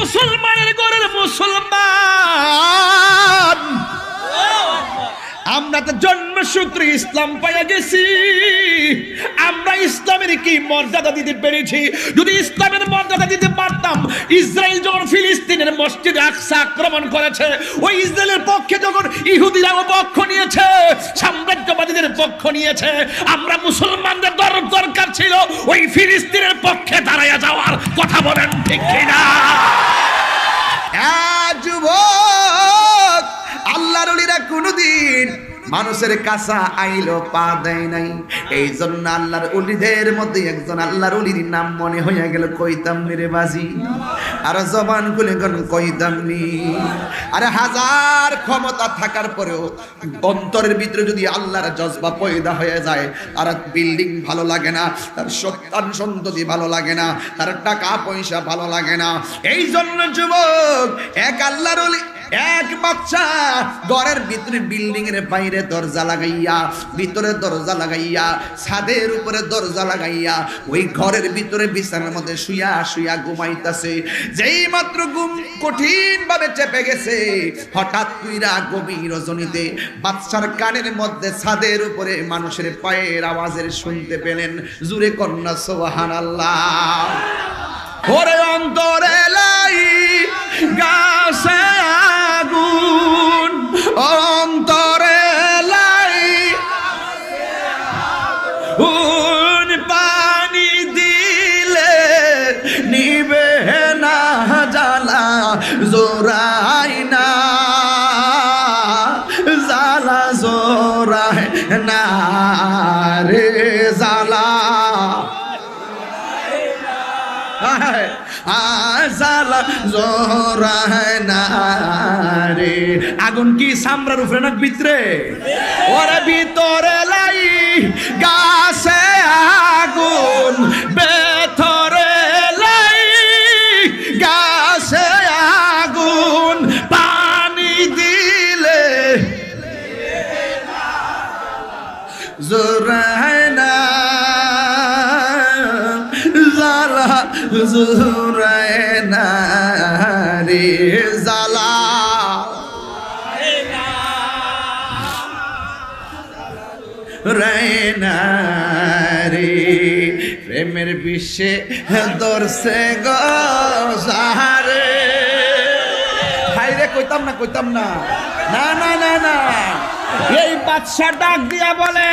মুসলমানের ঘরের মুসলমান, আমরা তো জন্মসূত্রে ইসলাম পাইয়া গেছি। আমরা ইসলামের কি মর্যাদা দিতে পেরেছি? যদি ইসলামের মর্যাদা দিতে পারতাম, ইসরায়েল যখন ফিলিস্তিনের মসজিদে আকসা আক্রমণ করেছে, ওই ইসরায়েলের পক্ষে যখন ইহুদিরা পক্ষ নিয়েছে, সাম্রাজ্যবাদীদের পক্ষ নিয়েছে, আমরা মুসলমানদের দরকার ছিল ওই ফিলিস্তিনের পক্ষে দাঁড়াইয়া যাওয়ার। কথা বলেন ঠিক কিনা? যুবক, আল্লাহর ওলিরা কোনদিন মানুষের কাছে আইলো পা দেয় নাই। এই জন্য আল্লাহর ওলিদের মধ্যে একজন আল্লাহর ওলির নাম মনে হইয়া গেল, কইতাম রে বাজি, আর জবান খুলে গন কইতাম নি। আরে হাজার ক্ষমতা থাকার পরেও অন্তরের ভিতরে যদি আল্লাহর জজবা পয়দা হয়ে যায়, আর বিল্ডিং ভালো লাগে না, তার সন্তান সন্ততি ভালো লাগে না, তার টাকা পয়সা ভালো লাগে না। এই জন্য যুবক, এক আল্লাহর ওলি, এক বাচ্চা ঘরের ভিতরে বিল্ডিং এর বাইরে দরজা লাগাইয়া, ভিতরে দরজা লাগাইয়া, ছাদের উপরে দরজা লাগাইয়া, ওই ঘরের ভিতরে বিছানার মধ্যে শুয়া শুয়া ঘুমাইতাছে। যেই মাত্র ঘুম কঠিন ভাবে চেপে গেছে, হঠাৎ কইরা গভীর রজনীতে বাচ্চার কানের মধ্যে ছাদের উপরে মানুষের পায়ের আওয়াজের শুনতে পেলেন। জুরে কন্যা সুবহানাল্লাহ। ওরে অন্তরে লাই গাছে আগুন, অন্তরে লাই আগুন, পানি দিলে নিবে না জ্বালা, জোরাই না জ্বালা, জোরাই না রে জ্বালা, আজালা জোরায় না রে। আগুন কি সামরার উপরে না ভিতরে? ওরে ভিতরে লাই গাছে আগুন, ভেতরে লাই গাছে আগুন, পানি দিলে জোরায় না জ্বালা, জোরায় না রে জ্বালা। রে প্রেমের বিশ্বে দর্শে গারে। হাইরে কইতাম না, কইতাম না, না না না না। এই বাদশা ডাক দিয়া বলে,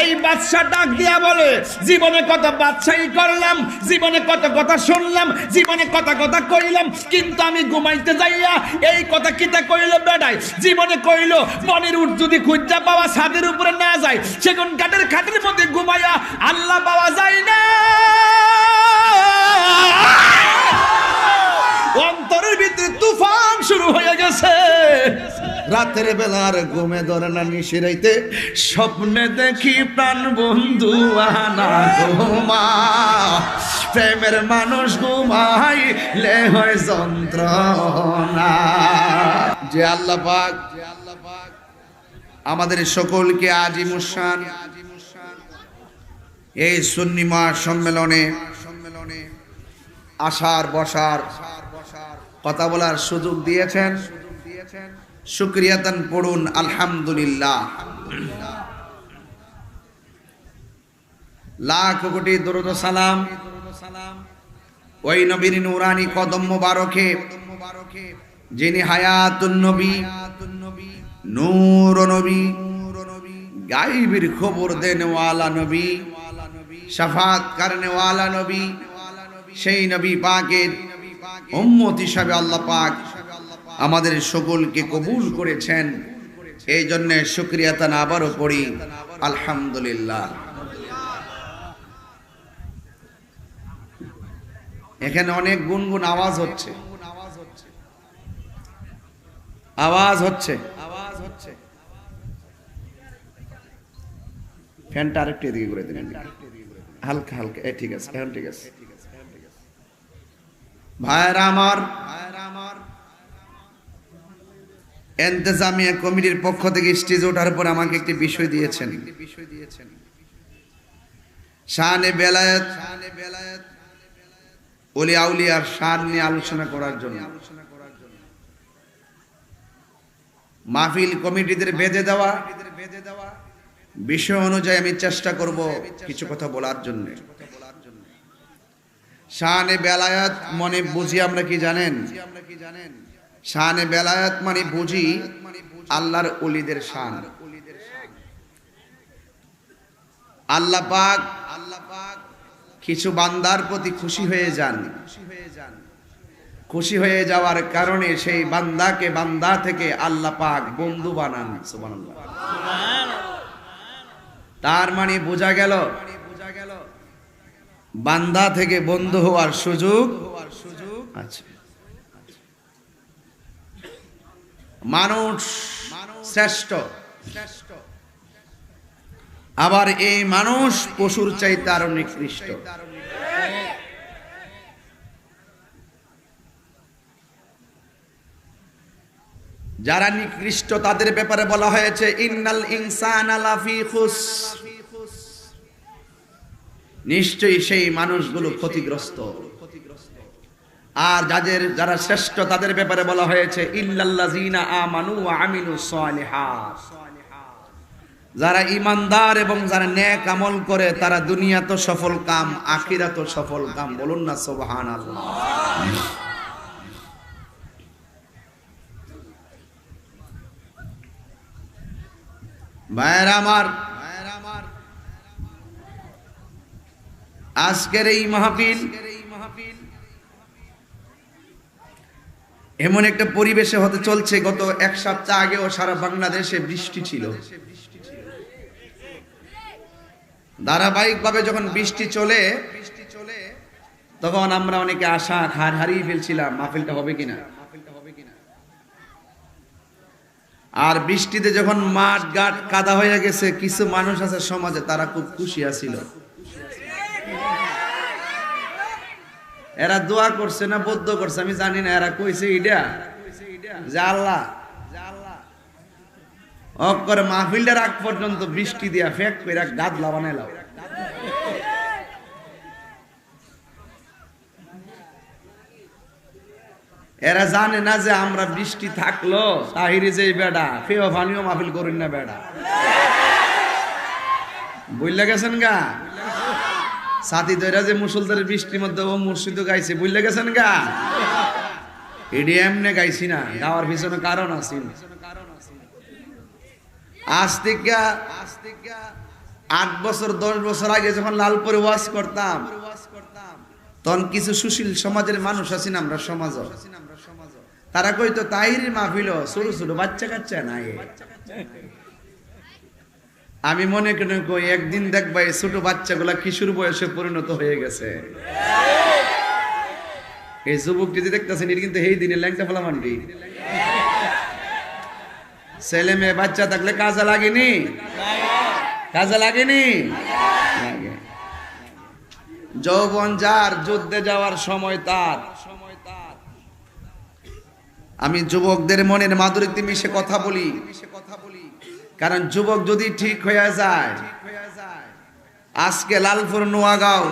এই বাদশা ডাক দিয়া বলে, জীবনে কত বাদশাহী করলাম, জীবনে কত কথা শুনলাম, জীবনে কত কথা কইলাম, কিন্তু আমি ঘুমাইতে যাইয়া এই কথা কিতা কইল বেডাই। জীবনে কইল মনের উঠ যদি খুঁজা পাওয়া ছাদের উপরে না যায়, সেগুন কাঠের খাটের মধ্যে ঘুমাইয়া আল্লাহ পাওয়া যায় না। অন্তরের ভিতরে তুফান শুরু হয়ে গেছে। রাতের বেলার ঘুমে ধরে না, নিশিরাইতে স্বপ্নে দেখি প্রাণ বন্ধু আনা ঘুমা, প্রেমের মানুষ ঘুমাইলে হয় যন্ত্রণা। যে আল্লাহ পাক আমাদের সকলকে আজিমুসান এই সুন্নি মহাসম্মেলনে আসার বসার কথা বলার সুযোগ দিয়েছেন, শুকরিয়াতান পড়ুন আলহামদুলিল্লাহ। লাখ কোটি দরুদ সালাম ওই নবীর নূরানি কদম মোবারকে, যিনি হায়াতুন নবী, নূর নবী, গায়বের খবর দেনেওয়ালা নবী, শাফাত করনেওয়ালা নবী, সেই নবী পাকের উম্মত হিসাবে আল্লাহ পাক আমাদের সকলকে কবুল করেছেন। এই জন্য শুকরিয়াতান আবারও পড়ি আলহামদুলিল্লাহ। এখানে অনেক গুনগুন আওয়াজ হচ্ছে, আওয়াজ হচ্ছে, ফ্যানটা আরেকটু এদিকে করে দিন, হালকা হালকা। ঠিক আছে, এখন ঠিক আছে। ভাইরা আমার, ইন্তেজামিয়া কমিটির পক্ষ থেকে স্টেজে ওঠার পর আমাকে একটি বিষয় দিয়েছেন, শানে বেলায়েত। ওলি আউলিয়ার শান নিয়ে আলোচনা করার জন্য মাহফিল কমিটিদের বেঁধে দেওয়া বিষয় অনুযায়ী আমি চেষ্টা করব কিছু কথা বলার জন্য। শানে বেলায়াত মানে বুঝি আমরা কি জানেন? শানে বেলায়াত মানে বুঝি আল্লাহর ওলিদের শান। আল্লাহ পাক কিছু বান্দার প্রতি খুশি হয়ে যান, খুশি হয়ে যাওয়ার কারণে সেই বান্দাকে বান্দা থেকে আল্লাহ পাক বন্ধু বানান। সুবহানাল্লাহ। তার মানে বোঝা গেল বান্দা থেকে বন্ধু হওয়ার সুযোগ আছে। মানুষ শ্রেষ্ঠ, আবার এই মানুষ পশুর চাইতে আরো নিকৃষ্ট। যারা নিকৃষ্ট তাদের ব্যাপারে বলা হয়েছে ইন্নাল ইনসানা লাফি খুসর, নিশ্চয়ই সেই মানুষগুলো ক্ষতিগ্রস্ত। আর যারা শ্রেষ্ঠ তাদের ব্যাপারে বলা হয়েছে ইল্লাল্লাযিনা আমানু ওয়া আমিলুস সালিহাত, যারা ঈমানদার এবং যারা নেক আমল করে তারা দুনিয়াতে সফল কাম আখিরাতে সফল কাম। বলুন না সুবহানাল্লাহ। ভাইরা আমার, আজকের এই মাহফিল এমন একটা পরিবেশে হতে চলছে, গত এক সপ্তাহ আগেও সারা বাংলাদেশে বৃষ্টি ছিল। ধারাবাহিকভাবে যখন বৃষ্টি চলে তখন আমরা অনেকে আশা হারিয়ে ফেলছিলাম মাহফিলটা হবে কিনা। আর বৃষ্টিতে যখন মাঠ ঘাট কাদা হয়ে গেছে, কিছু মানুষ আছে সমাজে তারা খুব খুশি আছিল। এরা দোয়া করছে না বদ্ধ করছে আমি জানি না, এরা কইছে ইডা যে আল্লাহ অকরে মাহফিলটার আগ পর্যন্ত বৃষ্টি দিয়া ফেক করে গাদলা বানাইলাম। এরা জানে না যে আমরা বৃষ্টি থাকলো তাহিরি যে বেড়া ফেও ফানিও মাহফিল করেন না বেড়া, বুঝলে গেছেন গা। সাথী দইরা যে মুসলধারের বৃষ্টির মধ্যে ও মুর্শিদ গাইছে, বুঝলে গেছেন গা। এডি এমনে গাইছি না, গাওয়ার পিছনে কারণ আছে। আজ থেকে 8 বছর 10 বছর আগে যখন লালপুরে ওয়াজ করতাম তখন কিছু সুশীল সমাজের মানুষ আছি না আমরা সমাজ, তারা কইতো তাহিরি মাহফিল ছোট ছোট বাচ্চা কাচ্চা নাই। আমি মনে করি একদিন দেখবা এই ছোট বাচ্চাগুলা কিশোর বয়সে পরিণত হয়ে গেছে। এই যুবক যদি দেখতেছেন এর কিন্তু এই দিনে ল্যাংটা ফলা মানবি। ছেলে মেয়ে বাচ্চা থাকলে কাজে লাগেনি, কাজে লাগেনি। যৌবন যার, যুদ্ধে যাওয়ার সময় তার। আমি যুবকদের মনের মাধুরীতে মিশে কথা বলি, কারণ যুবক যদি ঠিক হয়ে যায়, আজকে লালপুর নোয়াগাঁও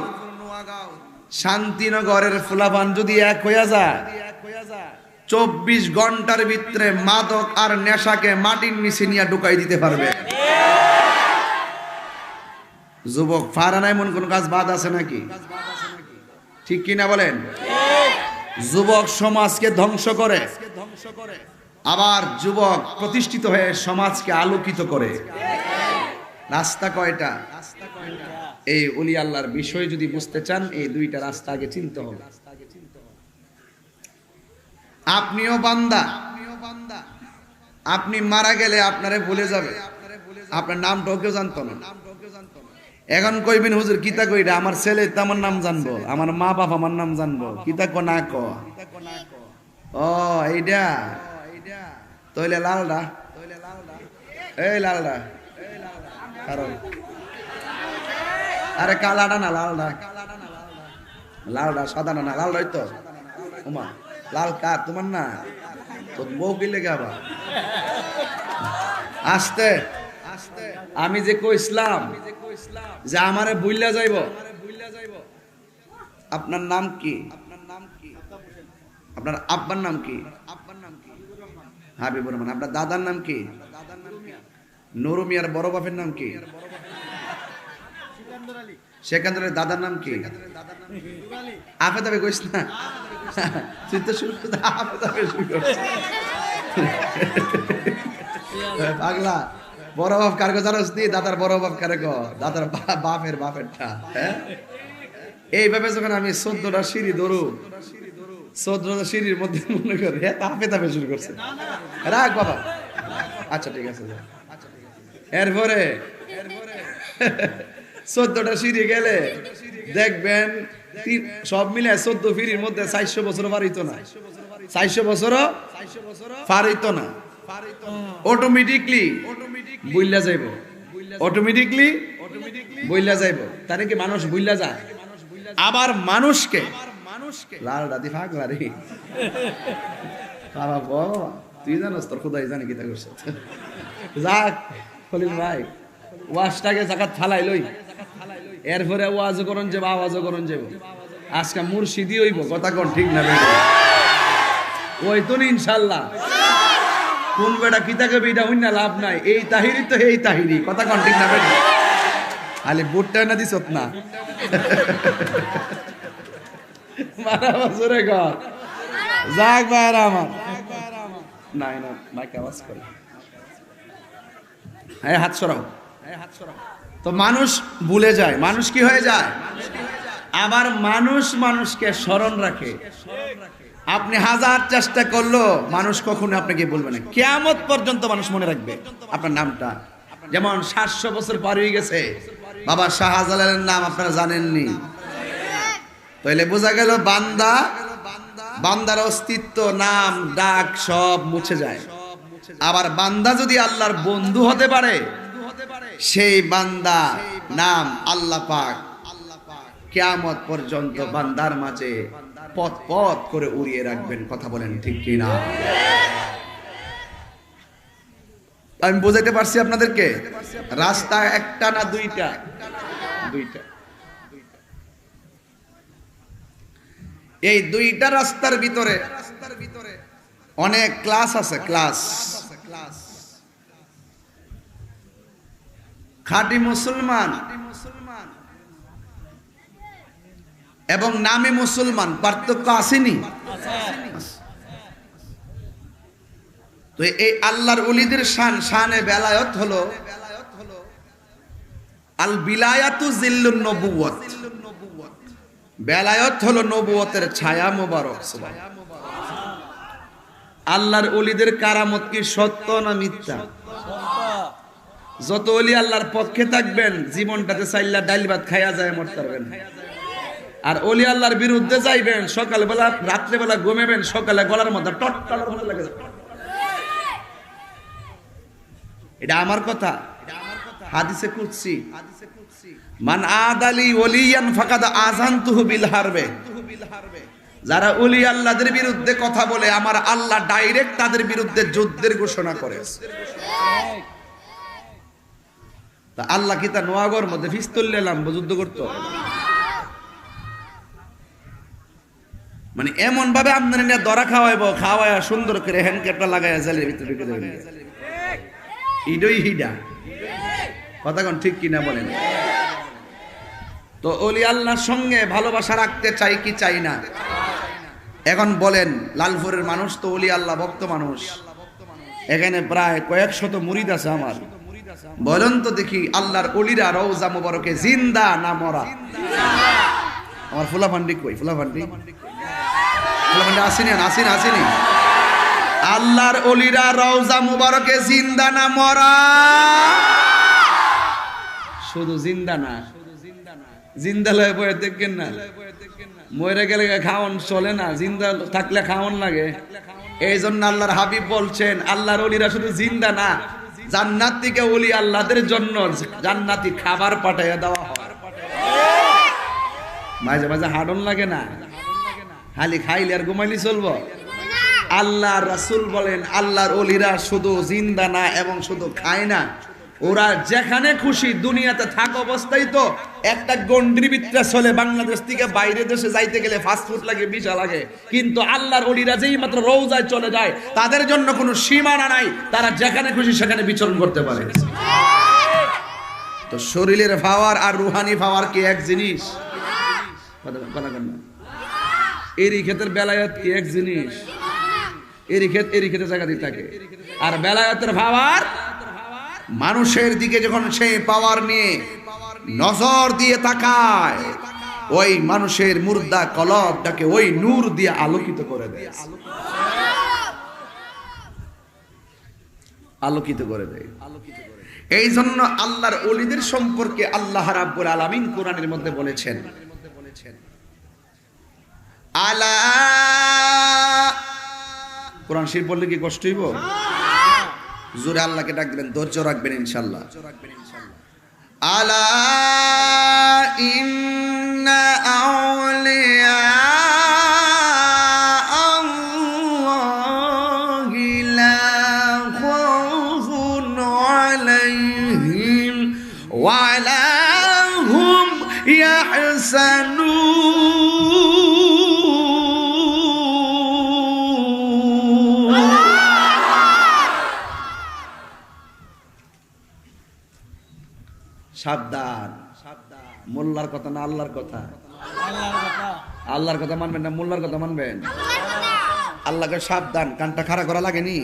শান্তিনগরের ফুলাবান যদি এক হয়ে যায়, 24 ঘন্টার ভিতরে মাদক আর নেশাকে মাটির নিচে নিয়ে ঢুকাই দিতে পারবে। যুবক ফারানা এমন কোন কাজ বাদ আছে নাকি? ঠিক কিনা বলেন? যুবক সমাজকে ধ্বংস করে, আবার যুবক প্রতিষ্ঠিত হয়ে সমাজকে আলোকিত করে। রাস্তা কয়টা? এই ওলি আল্লাহর বিষয় যদি বুঝতে চান এই দুইটা রাস্তা আগে চিনতে হবে। আপনিও বান্দা, আপনি মারা গেলে আপনারে ভুলে যাবে, আপনার নামটাও কেউ জানতো না। এখন কইবেন হুজুর কিতা কইরা, আমার ছেলে আমার নাম জানবো, আমার মা বাপ আমার নাম জানবো, কিতা ক না ক। ও এইটা তইলে লালডা, এই লালডা, কারণ আরে কালাডা না লালডা, লালডা সাদা না, লালডাই তো। ওমা লাল কার তোমার না, তোর বউ কি লেগে আবার আস্তে আস্তে। আমি যে কইছিলাম যে আমারে বুইল্লা যাইব, আপনার নাম কি? আপনার আব্বার নাম কি? হাবিবুর রহমান। আপনার দাদার নাম কি? নুরু মিয়ার বড় বাপের নাম কি? সেকান্দরের দাদার নাম কি? আফে তবে কইস না, চিন্তা শুরু করে আফে তবে শুরু করছে। পাগলা, বড় বাপ কারগো জানোস নি? দাদার বড় বাপ কারগো, দাদার বাপের বাপেরটা। হ্যাঁ, এইভাবে যখন আমি 14টা সিঁড়ি ধরু, 14টা সিঁড়ির মধ্যে মনে করি হাফে তাপে শুরু করছে। রাখ বাবা, আচ্ছা ঠিক আছে। এরপরে 14টা সিঁড়ি গেলে দেখবেন সব মিলে 14 সিঁড়ির মধ্যে 400 বছর পার হইতো না, 400 বছর পার হইতো না। অটোমেটিকলি বইলা যাইব, অটোমেটিকলি বইলা যাইব। তার কি মানুষ বইলা যায়? আবার মানুষকে লাল রাতি ফাগলা রে বাবা, তুই জানোস তোর খোদাই জানে কি তা করছে। যাক খলিল ভাই, ওয়াজটাকে জাকাত ফালাই লই, এরপরে ওয়াজ করন যাব, আওয়াজ করন যাব। আজকে মুর্শিদি হইব, কথা কোন ঠিক না বেটা? ওই তো ইনশাআল্লাহ। কোন বেটা কি তাকে বেটা হইনা লাভ নাই, এই তাহিরি তো এই তাহিরি, কথা কোন ঠিক না বেটা? আলে বুটটা না দিছত না মারা বছরে ঘর। যাক ভাইরা আমার, নাই না মাইক আওয়াজ করে, হ্যাঁ হাত সরাও। তো মানুষ ভুলে যায়, মানুষ কি হয়ে যায়? আবার মানুষ মানুষকে স্মরণ রাখে। আপনি হাজার চেষ্টা করলো মানুষ কখনো আপনাকে বলবে না, কিয়ামত পর্যন্ত মানুষ মনে রাখবে আপনার নামটা। যেমন 700 বছর পার হয়ে গেছে, বাবা শাহজালালের নাম আপনারা জানেননি, তাইলে বোঝা গেল বান্দার অস্তিত্ব, নাম ডাক সব মুছে যায়। আবার বান্দা যদি আল্লাহর বন্ধু হতে পারে, সেই বান্দা নাম আল্লাহ পাক কিয়ামত পর্যন্ত বান্দার মাঝে পথ পথ করে উড়িয়ে রাখবেন। কথা বলেন ঠিক কি না? আমি বোঝাইতে পারছি আপনাদেরকে? রাস্তা একটা না দুইটা? দুইটা। এই দুইটা রাস্তার ভিতরে অনেক ক্লাস আছে, ক্লাস। খাঁটি মুসলমান এবং নামে মুসলমান পার্থক্য আসেনি? তো এই আল্লাহর ওলিদের শানে বেলায়েত হলো আল বিলায়াতু জিল্লুন নবুওয়াত। বেলায়েত হলো নবুয়তের ছায়া মোবারক। আল্লাহর ওলিদের কারামত কি সত্য না মিথ্যা? যত ওলি আল্লাহর পক্ষে থাকবেন, জীবনটাতে চাইলা ডাল ভাত খাইয়া যায় মরতে পারবেন। আর ওলি আল্লাহর বিরুদ্ধে যাইবেন, সকালবেলা রাত্রেবেলা ঘুমাবেন, সকালে গলার মধ্যে টট্টালার মতো লাগে। এটা আমার কথা, হাদিসে কুদসি। মান আদালি ওলিয়ান ফাকাদ আযানতুহু বিল হারবে। যারা ওলি আল্লাহদের বিরুদ্ধে কথা বলে, আমার আল্লাহ ডাইরেক্ট তাদের বিরুদ্ধে যুদ্ধের ঘোষণা করে। তা আল্লাহ কি তা নোয়াগর মধ্যে পিস্তল নিলাম যুদ্ধ করত? মানে এমন ভাবে আপনারা নিয়ে দরা খাওয়াইবো, খাওয়ায় সুন্দর করে হ্যান্ডক্যাপটা লাগাইয়া জালের ভিতরে ঢুকে দেবেন। ইডই হিডা, কথা কোন ঠিক কিনা বলেন? তো ওলি আল্লাহর সঙ্গে ভালোবাসা রাখতে চাই কি চাই না? এখন বলেন, লালপুরের মানুষ তো ওলি আল্লাহ ভক্ত মানুষ, এখানে প্রায় কয়েক শত মুরিদ আছে আমার। বলেন তো দেখি, আল্লাহর ওলিরা রওজা মুবারকে জিন্দা না মরা? আমার ফুলাফান্ডি কই? ফুলাফান্ডি আসেনি? আসেনি? আল্লাহর ওলিরা রওজা মুবারকে জিন্দা না মরা? শুধু জিন্দা না, জিন্দা লয়ে বয়ে দেখেন না, মরে গেলে খাওয়ান চলে না, জিন্দা থাকলে খাওয়ান লাগে। এই জন্য আল্লাহর হাবিব বলছেন, আল্লাহর ওলিরা শুধু জিন্দা না, জান্নাত থেকে ওলি আল্লাহদের জন্য জান্নাতি খাবার পাঠাইয়া দেওয়া হয়। মাঝে মাঝে হাডন লাগে না? খালি খাইলে আর ঘুমাইলি চলবো? আল্লাহর রাসূল বলেন, আল্লাহর ওলিরা শুধু জিন্দা না এবং শুধু খায় না, ওরা যেখানে খুশি দুনিয়াতে থাক অবস্থায় তো একটা গন্ডির ভিতরে চলে, বাংলাদেশ থেকে বাইরে দেশে যাইতে গেলে ফাস্টফুড লাগে, ভিসা লাগে, কিন্তু আল্লাহর ওলিরা যেই মাত্র রওজায় চলে যায় তাদের জন্য কোনো সীমানা নাই, তারা যেখানে খুশি সেখানে বিচরণ করতে পারে। তো শরীরের পাওয়ার আর রুহানি পাওয়ার কি এক জিনিস? এরই ক্ষেতের বেলায়েত কি এক জিনিস? এরই ক্ষেতে জায়গা দিয়ে থাকে। আর বেলায়েতের পাওয়ার মানুষের দিকে যখন সে পাওয়ার নিয়ে নজর দিয়ে তাকায়, ওই মানুষের মুর্দা কলবটাকে ওই নূর দিয়ে আলোকিত করে দেয়, আলোকিত করে দেয়। এই জন্য আল্লাহর ওলিদের সম্পর্কে আল্লাহ রাব্বুল আলামিন কোরআনের মধ্যে বলেছেন, আলা, কোরআন শরীফ বললে কি কষ্ট হইব? জোরে আল্লাহকে ডাক দিবেন, ধৈর্য রাখবেন ইনশাআল্লাহ। আলা ইন্না আউলিয়া আল্লাহি লা খাউফুন আলাইহিম ওয়া লা হুম ইয়াহজানুন। সাবধান, মোল্লার কথা না আল্লাহর কথা? আল্লাহর কথা মানবেন না মোল্লার কথা মানবেন? আল্লাহকে সাবধান, কানটা খাড়া করা লাগেনি?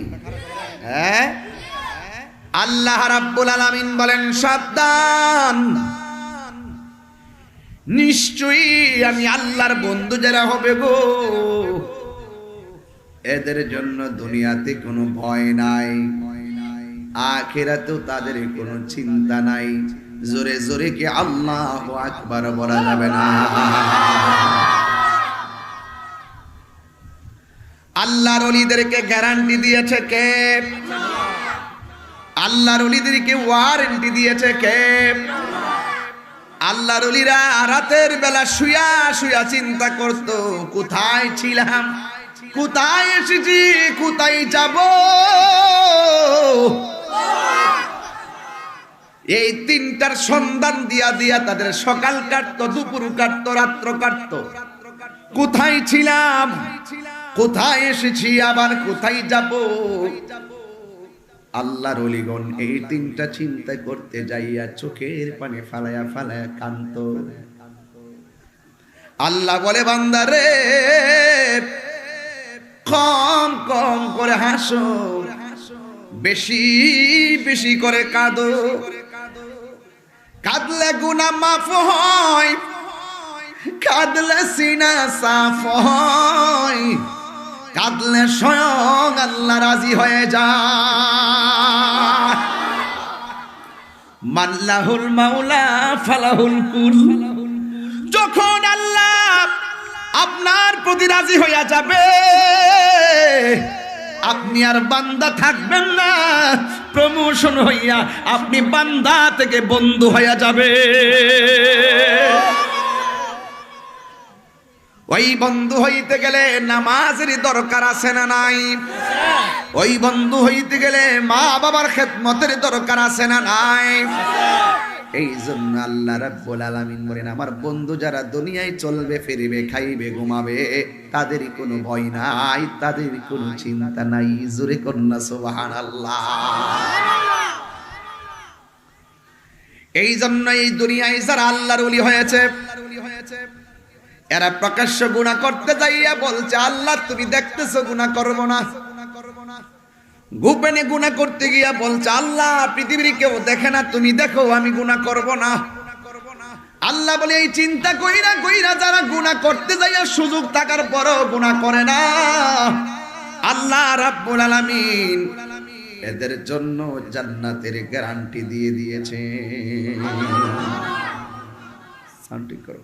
হ্যাঁ, আল্লাহ রাব্বুল আলামিন বলেন সাবধান, নিশ্চয়ই আমি আল্লাহর বন্ধু যারা হবে গো, এদের জন্য দুনিয়াতে কোনো ভয় নাই, আখিরাতেও তাদের কোনো চিন্তা নাই। জোরে জোরে কি আল্লাহু আকবার বলা যাবে না? আল্লাহর ওলিদেরকে গ্যারান্টি দিয়েছে কে? আল্লাহর ওলিদেরকে ওয়ারেন্টি দিয়েছে কে? আল্লাহর ওলিরা রাতের বেলা শুয়া শুয়া চিন্তা করত, কোথায় ছিলাম, কোথায় এসেছি, কোথায় যাব। এই তিনটার সন্ধান দিয়া দিয়া তাদের সকাল কাটতো, দুপুর কাটতো, রাত্র কাটতো। কোথায় ছিলাম, কোথায় এসেছি, আবার কোথায় যাব। আল্লাহর ওলিগণ এই তিনটা চিন্তা করতে যাইয়া চোখের পানি ফালায়া ফালায়া কান্ত। আল্লাহ বলে বান্দারে কম কম করে হাসো, বেশি বেশি করে কাঁদো। কাঁদলে গুনাহ মাফ হয়, কাঁদলে সিনা সাফ হয়, কাঁদলে স্বয়ং আল্লাহ রাজি হয়ে যায়। মাল্লাহুল মাওলা ফালাহুল কুল। যখন আল্লাহ আপনার প্রতি রাজি হইয়া যাবে, আপনি আর বান্দা থাকবেন না, প্রমোশন হইয়া আপনি বান্দা থেকে বন্ধু হইয়া যাবে। ওই বন্ধু হইতে গেলে নামাজের দরকার আছে না নাই? ওই বন্ধু হইতে গেলে মা বাবার খেদমতের দরকার আছে না নাই? এই জন্য আল্লাহ রাব্বুল আলামিন বলেন, আমার বন্ধু যারা দুনিয়ায় চলবে ফিরবে খাইবে ঘুমাবে, তাদের কোনো ভয় নাই, তাদের কোনো চিন্তা নাই। জোরে কন্যা সুবহানাল্লাহ। এই জন্য এই দুনিয়ায় যারা আল্লাহর ওলি হয়েছে, এরা প্রকাশ্য গুনাহ করতে যাইয়া বলছে আল্লাহ তুমি দেখতেছো গুনাহ করব না। গোপনে গুনাহ করতে গিয়া বলছে আল্লাহ পৃথিবীর কেউ দেখে না, তুমি দেখো আমি গুনাহ করব না। আল্লাহ বলে এই চিন্তা কইরা কইরা যারা গুনাহ করতে যাইয়া সুযোগ থাকার পরও গুনাহ করে না, আল্লাহ রাব্বুল আলামিন এদের জন্য জান্নাতের গ্যারান্টি দিয়ে দিয়েছে। শান্তি করো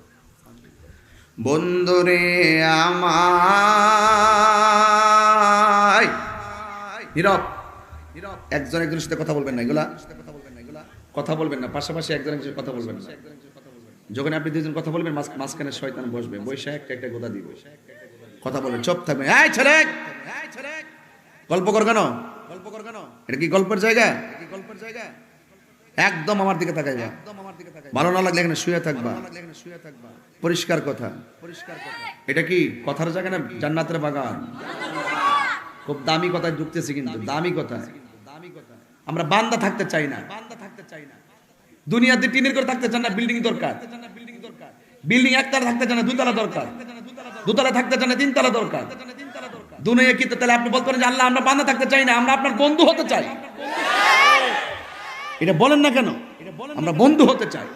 বন্ধুরে আমায়। নীরব, একজন একজনের সাথে কথা বলবেন না, এগুলা কথা বলবেন না, পাশাপাশি একজন একজনের কথা বলবেন না। যখন আপনি দুজন কথা বলবেন মাঝখানে শয়তান বসবে, বসে একটা একটা গোদা দিবে। কথা বলবেন, চুপ থাকবেন। এই ছেলে গল্প কর কেন? এটা কি গল্পের জায়গা? একদম আমার দিকে তাকাইবা, ভালো না লাগলে এখানে শুয়ে থাকবা। পরিষ্কার কথা, এটা কি কথার জায়গা না জান্নাতের বাগান? খুব দামি কথায় ঢুকতেছি, কিন্তু দামি কথা। আমরা বান্দা থাকতে চাই না, দুনিয়াতে টিনের করে থাকতে চান না, বিল্ডিং দরকার। বিল্ডিং একতলা থাকতে চান না, দুতলা দরকার। দুতলা থাকতে চান না, তিনতলা দরকার। দুনিয়া কি? তাহলে আপনি বলতে পারেন যে আল্লাহ আমরা বান্দা থাকতে চাই না, আমরা আপনার বন্ধু হতে চাই। এটা বলেন না কেন? আমরা বন্ধু হতে চাই,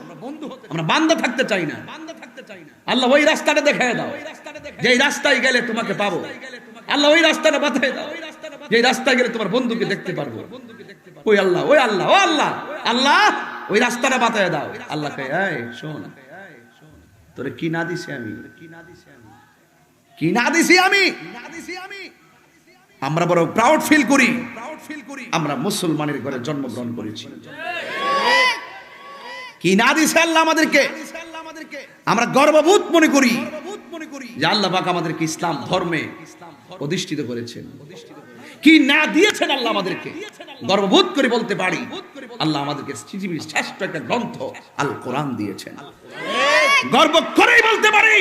আমরা বান্দা থাকতে চাই না। আল্লাহ ওই রাস্তাটা দেখায় দাও, যে রাস্তায় গেলে তোমাকে পাবো। আল্লাহ ওই রাস্তাটা বাতায় দাও, যে রাস্তায় গেলে তোমার বন্ধুকে দেখতে পারবো। ওই আল্লাহ, ওই আল্লাহ, ও আল্লাহ, আল্লাহ ওই রাস্তাটা বাতায় দাও। আল্লাহ কয়, এই শোন, তোরে কি না দিছি আমি, কি না দিছি আমি। আমরা বড় প্রাউড ফিল করি, আমরা মুসলমানের ঘরে জন্মগ্রহণ করেছি। কি না দিছে আল্লাহ আমাদেরকে, আমরা গর্ববোধ মনে করি যে আল্লাহ পাক আমাদেরকে ইসলাম ধর্মে অধিষ্ঠিত করেছেন। কি না দিয়েছেন আল্লাহ আমাদেরকে, গর্ববোধ করে বলতে পারি আল্লাহ আমাদেরকে পৃথিবীর শ্রেষ্ঠ একটা গ্রন্থ আল কোরআন দিয়েছেন। গর্ব করেই বলতে পারি,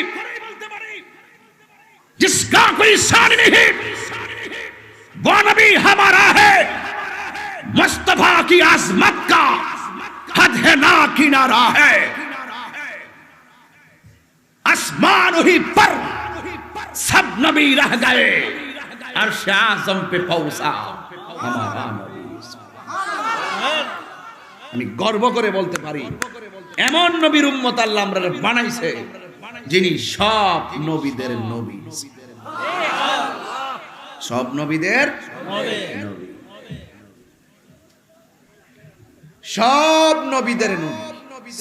जिसका कोई शान नहीं वो नबी हमारा है, मुस्तफा की आजमत का हद है ना किनारा है, आसमान ही पर सब नबी रह गए, अर्श आज़म पे पहुंचा हमारा नबी। আমি গর্ব করে বলতে পারি এমন নবীর উম্মত আল্লাহ আমরা বানাইছে যিনি সব নবীদের নবী, সব নবীদের নবী, সব নবীদের নবী।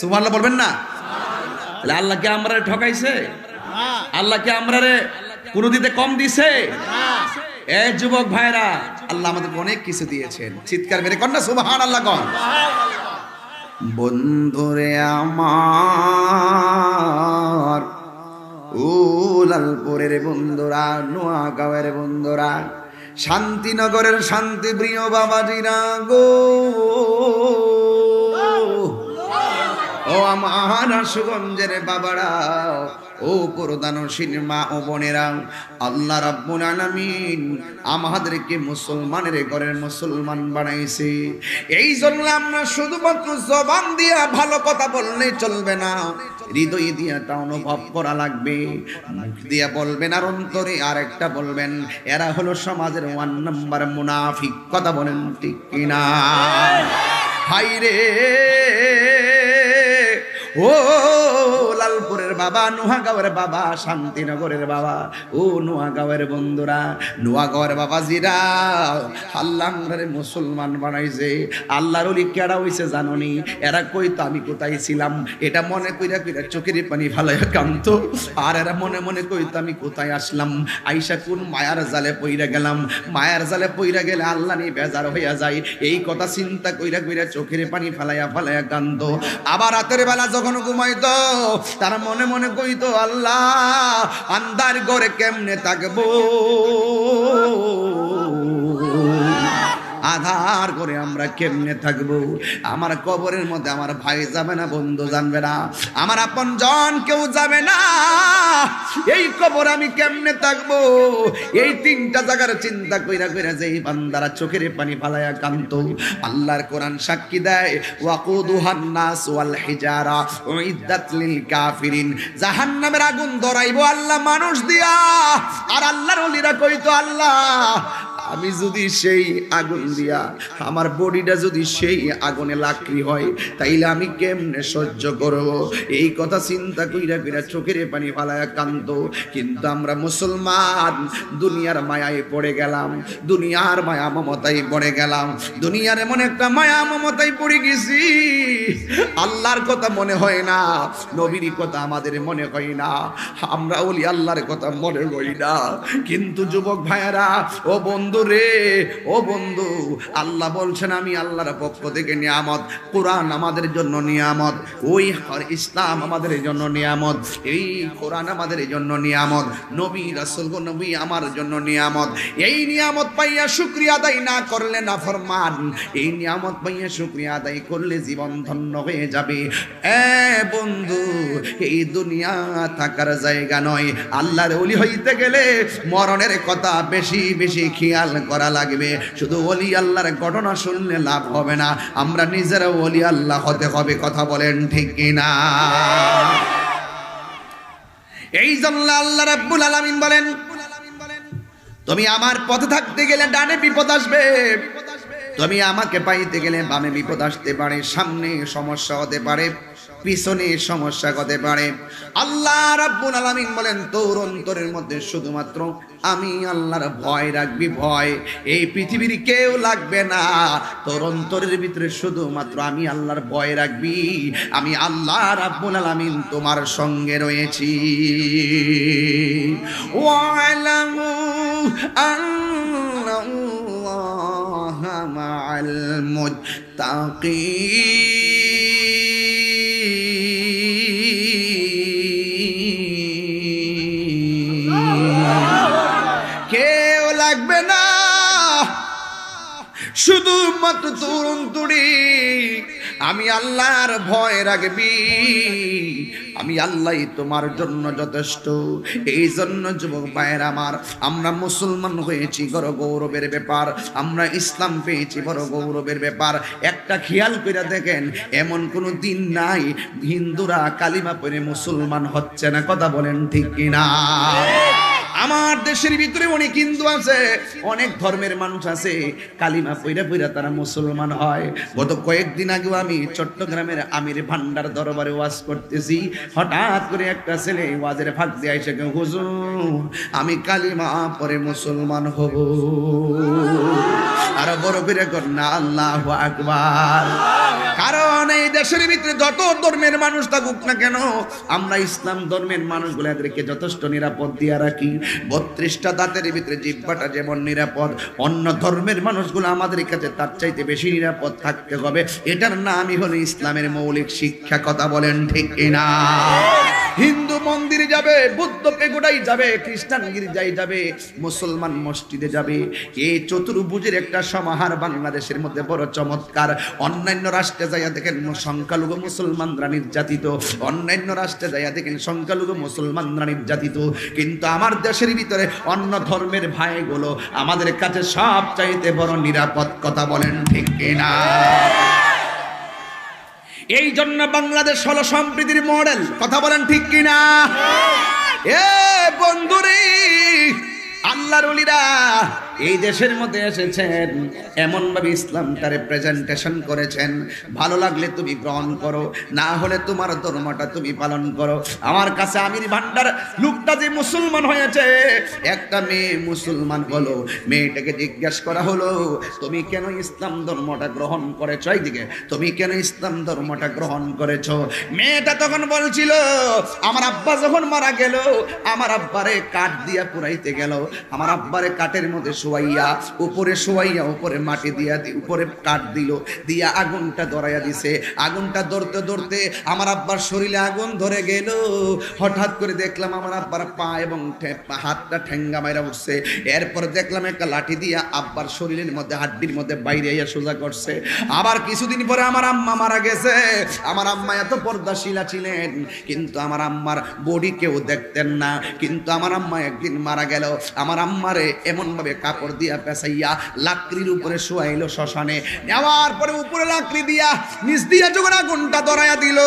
সুবহানাল্লাহ বলবেন না? তাহলে আল্লাহকে আমরা ঠকাইছে? আল্লাহকে আমরা কোন দিতে কম দিছে? এ যুবক ভাইরা, আল্লাহ আমাদেরকে অনেক কিছু দিয়েছেন। চিৎকার মেরে কন না সুবহানাল্লাহ কন। বন্ধুরে আমার, ও লালপুরের বন্ধুরা, নোয়াগাঁওয়ের বন্ধুরা, শান্তিনগরের শান্তিপ্রিয় বাবাজিরা গো, ও আমার আশুগঞ্জের বাবারা, ও পর্দানশীল মা ও বোনেরা, আল্লাহ রাব্বুল আলামিন আমাদেরকে মুসলমানের ঘরের মুসলমান বানাইছে। এই জন্য আমরা শুধুমাত্র জবান দিয়া ভালো কথা বললেই চলবে না, হৃদয় দিয়া তা অনুভব করা লাগবে। মুখ দিয়া বলবেন আর অন্তরে আরেকটা বলবেন। এরা হলো সমাজের 1 নাম্বার মুনাফিক। কথা বলেন ঠিক কিনা? হায়রে ও লালপুরের বাবা, নোয়াগাঁওয়ের বাবা, শান্তিনগরের বাবা, ও নোয়াগাঁওয়ের বন্ধুরা, নোয়াগাঁওয়ের বাবাজিরা, আল্লাহ আমরারে মুসলমান বানাইছে। আল্লাহর ওলি কেডা হইছে জানোনি? এরা কইতো আমি কোথায় ছিলাম, এটা মনে কইরা কইরা চোখের পানি ফালাইয়া কাঁদতো। আর এরা মনে মনে কইতো আমি কোথায় আসলাম, আইসা কোন মায়ার জালে পইরা গেলাম। মায়ার জালে পইরা গেলে আল্লাহ নিয়ে বেজার হইয়া যায়, এই কথা চিন্তা কইরা কইরা চোখের পানি ফালাইয়া ফালাইয়া কাঁদতো। আবার রাতের বেলা যখন ঘুমাইতো, তারা মনে মনে কইতো আল্লাহ আন্ধার ঘরে কেমনে থাকবো, আধার করে আমরা কেমনে থাকবো। আমার কবরের মধ্যে আমার ভাই যাবে না, বন্ধু জানবে না, আমার আপন জন কেউ যাবে না, এই কবর আমি কেমনে থাকবো। এই 3টা জায়গার চিন্তা কইরা কইরা যেই বান্দারা চোখের পানি ফালায়া কাঁদতো, আল্লাহর কোরআন সাক্ষী দেয় ওয়াকুদুহান নাস ওয়াল হিজারা উইদ্দাত লিল কাফিরিন। জাহান্নামের আগুন ধরাইবো আল্লাহ মানুষ দিয়া। আর আল্লাহর ওলিরা কইতো আল্লাহ আমি যদি সেই আগুন দিয়া, আমার বডিটা যদি সেই আগুনে লাকড়ি হয়, তাইলে আমি কেমনে সহ্য করব। এই কথা চিন্তা কইরা কইরা চোখের পানি ফালায়া কাঁদতো। কিন্তু আমরা মুসলমান দুনিয়ার মায়ায় পড়ে গেলাম, দুনিয়ার মায়া মমতায় পড়ে গেলাম, দুনিয়ার এমন একটা মায়া মমতায় পড়ে গেছি, আল্লাহর কথা মনে হয় না, নবীর কথা আমাদের মনে হয় না, আমরা ওলি আল্লাহর কথা মনে হই না। কিন্তু যুবক ভাইয়েরা, ও বন্ধু বন্ধু রে, ও বন্ধু, আল্লাহ বলছেন আমি আল্লাহর পক্ষ থেকে নিয়ামত। কোরআন আমাদের জন্য নিয়ামত, ওই ইসলাম আমাদের জন্য নিয়ামত, এই কোরআন আমাদের জন্য নিয়ামত, নবী রাসূল নবী আমার জন্য নিয়ামত। এই নিয়ামত পাইয়া শুকরিয়া আদায় না করলে নাফরমান, এই নিয়ামত পাইয়া শুকরিয়া আদায় করলে জীবন ধন্য হয়ে যাবে। বন্ধু, এই দুনিয়া থাকার জায়গা নয়। আল্লাহর ওলি হইতে গেলে মরণের কথা বেশি বেশি খেয়াল করা লাগবে। শুধু ওলি আল্লাহর ঘটনা শুনলে লাভ হবে না, আমরা নিজেরা ওলি আল্লাহ হতে হবে। কথা বলেন ঠিক কিনা? এই জন্য আল্লাহ রাব্বুল আলামিন বলেন, তুমি আমার পথে থাকতে গেলে ডানে বিপদ আসবে, তুমি আমাকে পাইতে গেলে বামে বিপদ আসতে পারে, সামনে সমস্যা হতে পারে, পিছনে সমস্যা হতে পারে। আল্লাহ রাব্বুল আলামিন বলেন, তোর অন্তরের মধ্যে শুধুমাত্র আমি আল্লাহর ভয় রাখবি, ভয়। এই পৃথিবীর কেউ লাগবে না, তোর অন্তরের ভিতরে শুধুমাত্র আমি আল্লাহর ভয় রাখবি। আমি আল্লাহ রাব্বুল আলামিন তোমার সঙ্গে রয়েছি। ওয়ালামু আন্নাল্লাহা মাআল মুত্তাকিন। কেউ লাগবে না, শুধুমাত্র তোর অন্তরে আমি আল্লাহর ভয় রাখবি। আমি আল্লাহই তোমার জন্য যথেষ্ট। এই জন্য যুবক ভাইয়েরা আমার, আমরা মুসলমান হয়েছি বড় গৌরবের ব্যাপার, আমরা ইসলাম পেয়েছি বড় গৌরবের ব্যাপার। একটা খেয়াল করে দেখেন, এমন কোনো দিন নাই হিন্দুরা কালিমা পড়ে মুসলমান হচ্ছে না। কথা বলেন ঠিক কিনা? আমার দেশের ভিতরে অনেক হিন্দু আছে, অনেক ধর্মের মানুষ আছে, কালিমা পইরা পইরা তারা মুসলমান হয়। গত কয়েকদিন আগেও আমি চট্টগ্রামের আমির ভান্ডার দরবারে ওয়াজ করতেছি, হঠাৎ করে একটা ছেলে ওয়াজের ফাঁক দিয়ে এসে কেউ, হুজুর আমি কালিমা পরে মুসলমান হব। আর বড় করে কন্যা আল্লাহু আকবার। কারণ এই দেশের ভিতরে যত ধর্মের মানুষ থাকুক না কেন, আমরা ইসলাম ধর্মের মানুষগুলো এদেরকে যথেষ্ট নিরাপদ দিয়ে রাখি। 32টা দাঁতের ভিতরে জিহ্বাটা যেমন নিরাপদ, অন্য ধর্মের মানুষগুলো আমাদের কাছে তার চাইতে বেশি নিরাপদ থাকতে হবে। এটার নামই হলো ইসলামের মৌলিক শিক্ষা। কথা বলেন ঠিক কিনা? হিন্দু মন্দিরে যাবে, বুদ্ধ পেগোডাই যাবে, খ্রিস্টান গির্জায় যাবে, মুসলমান মসজিদে যাবে। এই চতুর্ভুজের একটা সমাহার বাংলাদেশের মধ্যে বড় চমৎকার। অন্যান্য রাষ্ট্রে যাইয়া দেখেন সংখ্যালঘু মুসলমানরা নির্যাতিত, অন্যান্য রাষ্ট্রে যাইয়া দেখেন সংখ্যালঘু মুসলমানরা নির্যাতিত, কিন্তু আমার দেশের ভিতরে অন্য ধর্মের ভাইগুলো আমাদের কাছে সব চাইতে বড় নিরাপদ। কথা বলেন ঠিক কিনা? এই জন্য বাংলাদেশ হলো সম্প্রীতির মডেল। কথা বলেন ঠিক কিনা? এ বন্ধুরে, আল্লাহর ওলিরা এই দেশের মধ্যে এসেছেন, এমন ভাবে ইসলামটারে প্রেজেন্টেশন করেছেন, ভালো লাগলে তুমি গ্রহণ করো, না হলে তোমার ধর্মটা তুমি পালন করো। আমার কাছে আমির ভান্ডার লোকটা যে মুসলমান হয়েছে, একটা মেয়ে মুসলমান হলো, মেয়েটাকে জিজ্ঞাসা করা হলো, তুমি কেন ইসলাম ধর্মটা গ্রহণ করেছো? এইদিকে, তুমি কেন ইসলাম ধর্মটা গ্রহণ করেছো? মেয়েটা তখন বলছিল, আমার আব্বা যখন মারা গেল, আমার আব্বারে কাঠ দিয়া পুরাইতে গেল, আমার আব্বারে কাঠের মধ্যে শোয়াইয়া, উপরে শোয়াইয়া উপরে মাটি দিয়া উপরে কাঠ দিল, দিয়া আগুনটা ধরাইয়া দিছে। আগুনটা ধরতে ধরতে আমার আব্বার শরীরে আগুন ধরে গেল। হঠাৎ করে দেখলাম আমার আব্বার পা এবং হাতটা ঠেঙ্গা মাইরা উঠছে। এরপর দেখলাম একটা লাঠি দিয়া আব্বার শরীরের মধ্যে হাড্ডির মধ্যে বাইরে আইয়া সোজা করছে। আবার কিছুদিন পরে আমার আম্মা মারা গেছে। আমার আম্মা এত পর্দাশীলা ছিলেন, কিন্তু আমার আম্মার বডি কেউ দেখতেন না। কিন্তু আমার আম্মা একদিন মারা গেল, আমার আম্মারে এমন ভাবে কাপড় দিয়া পেঁচাইয়া লাকড়ির উপরে শোয়াইলো শ্মশানে। নেওয়ার পরে উপরে লাকড়ি দিয়া নিচ দিয়া যখন আগুনটা ধরাইয়া দিল,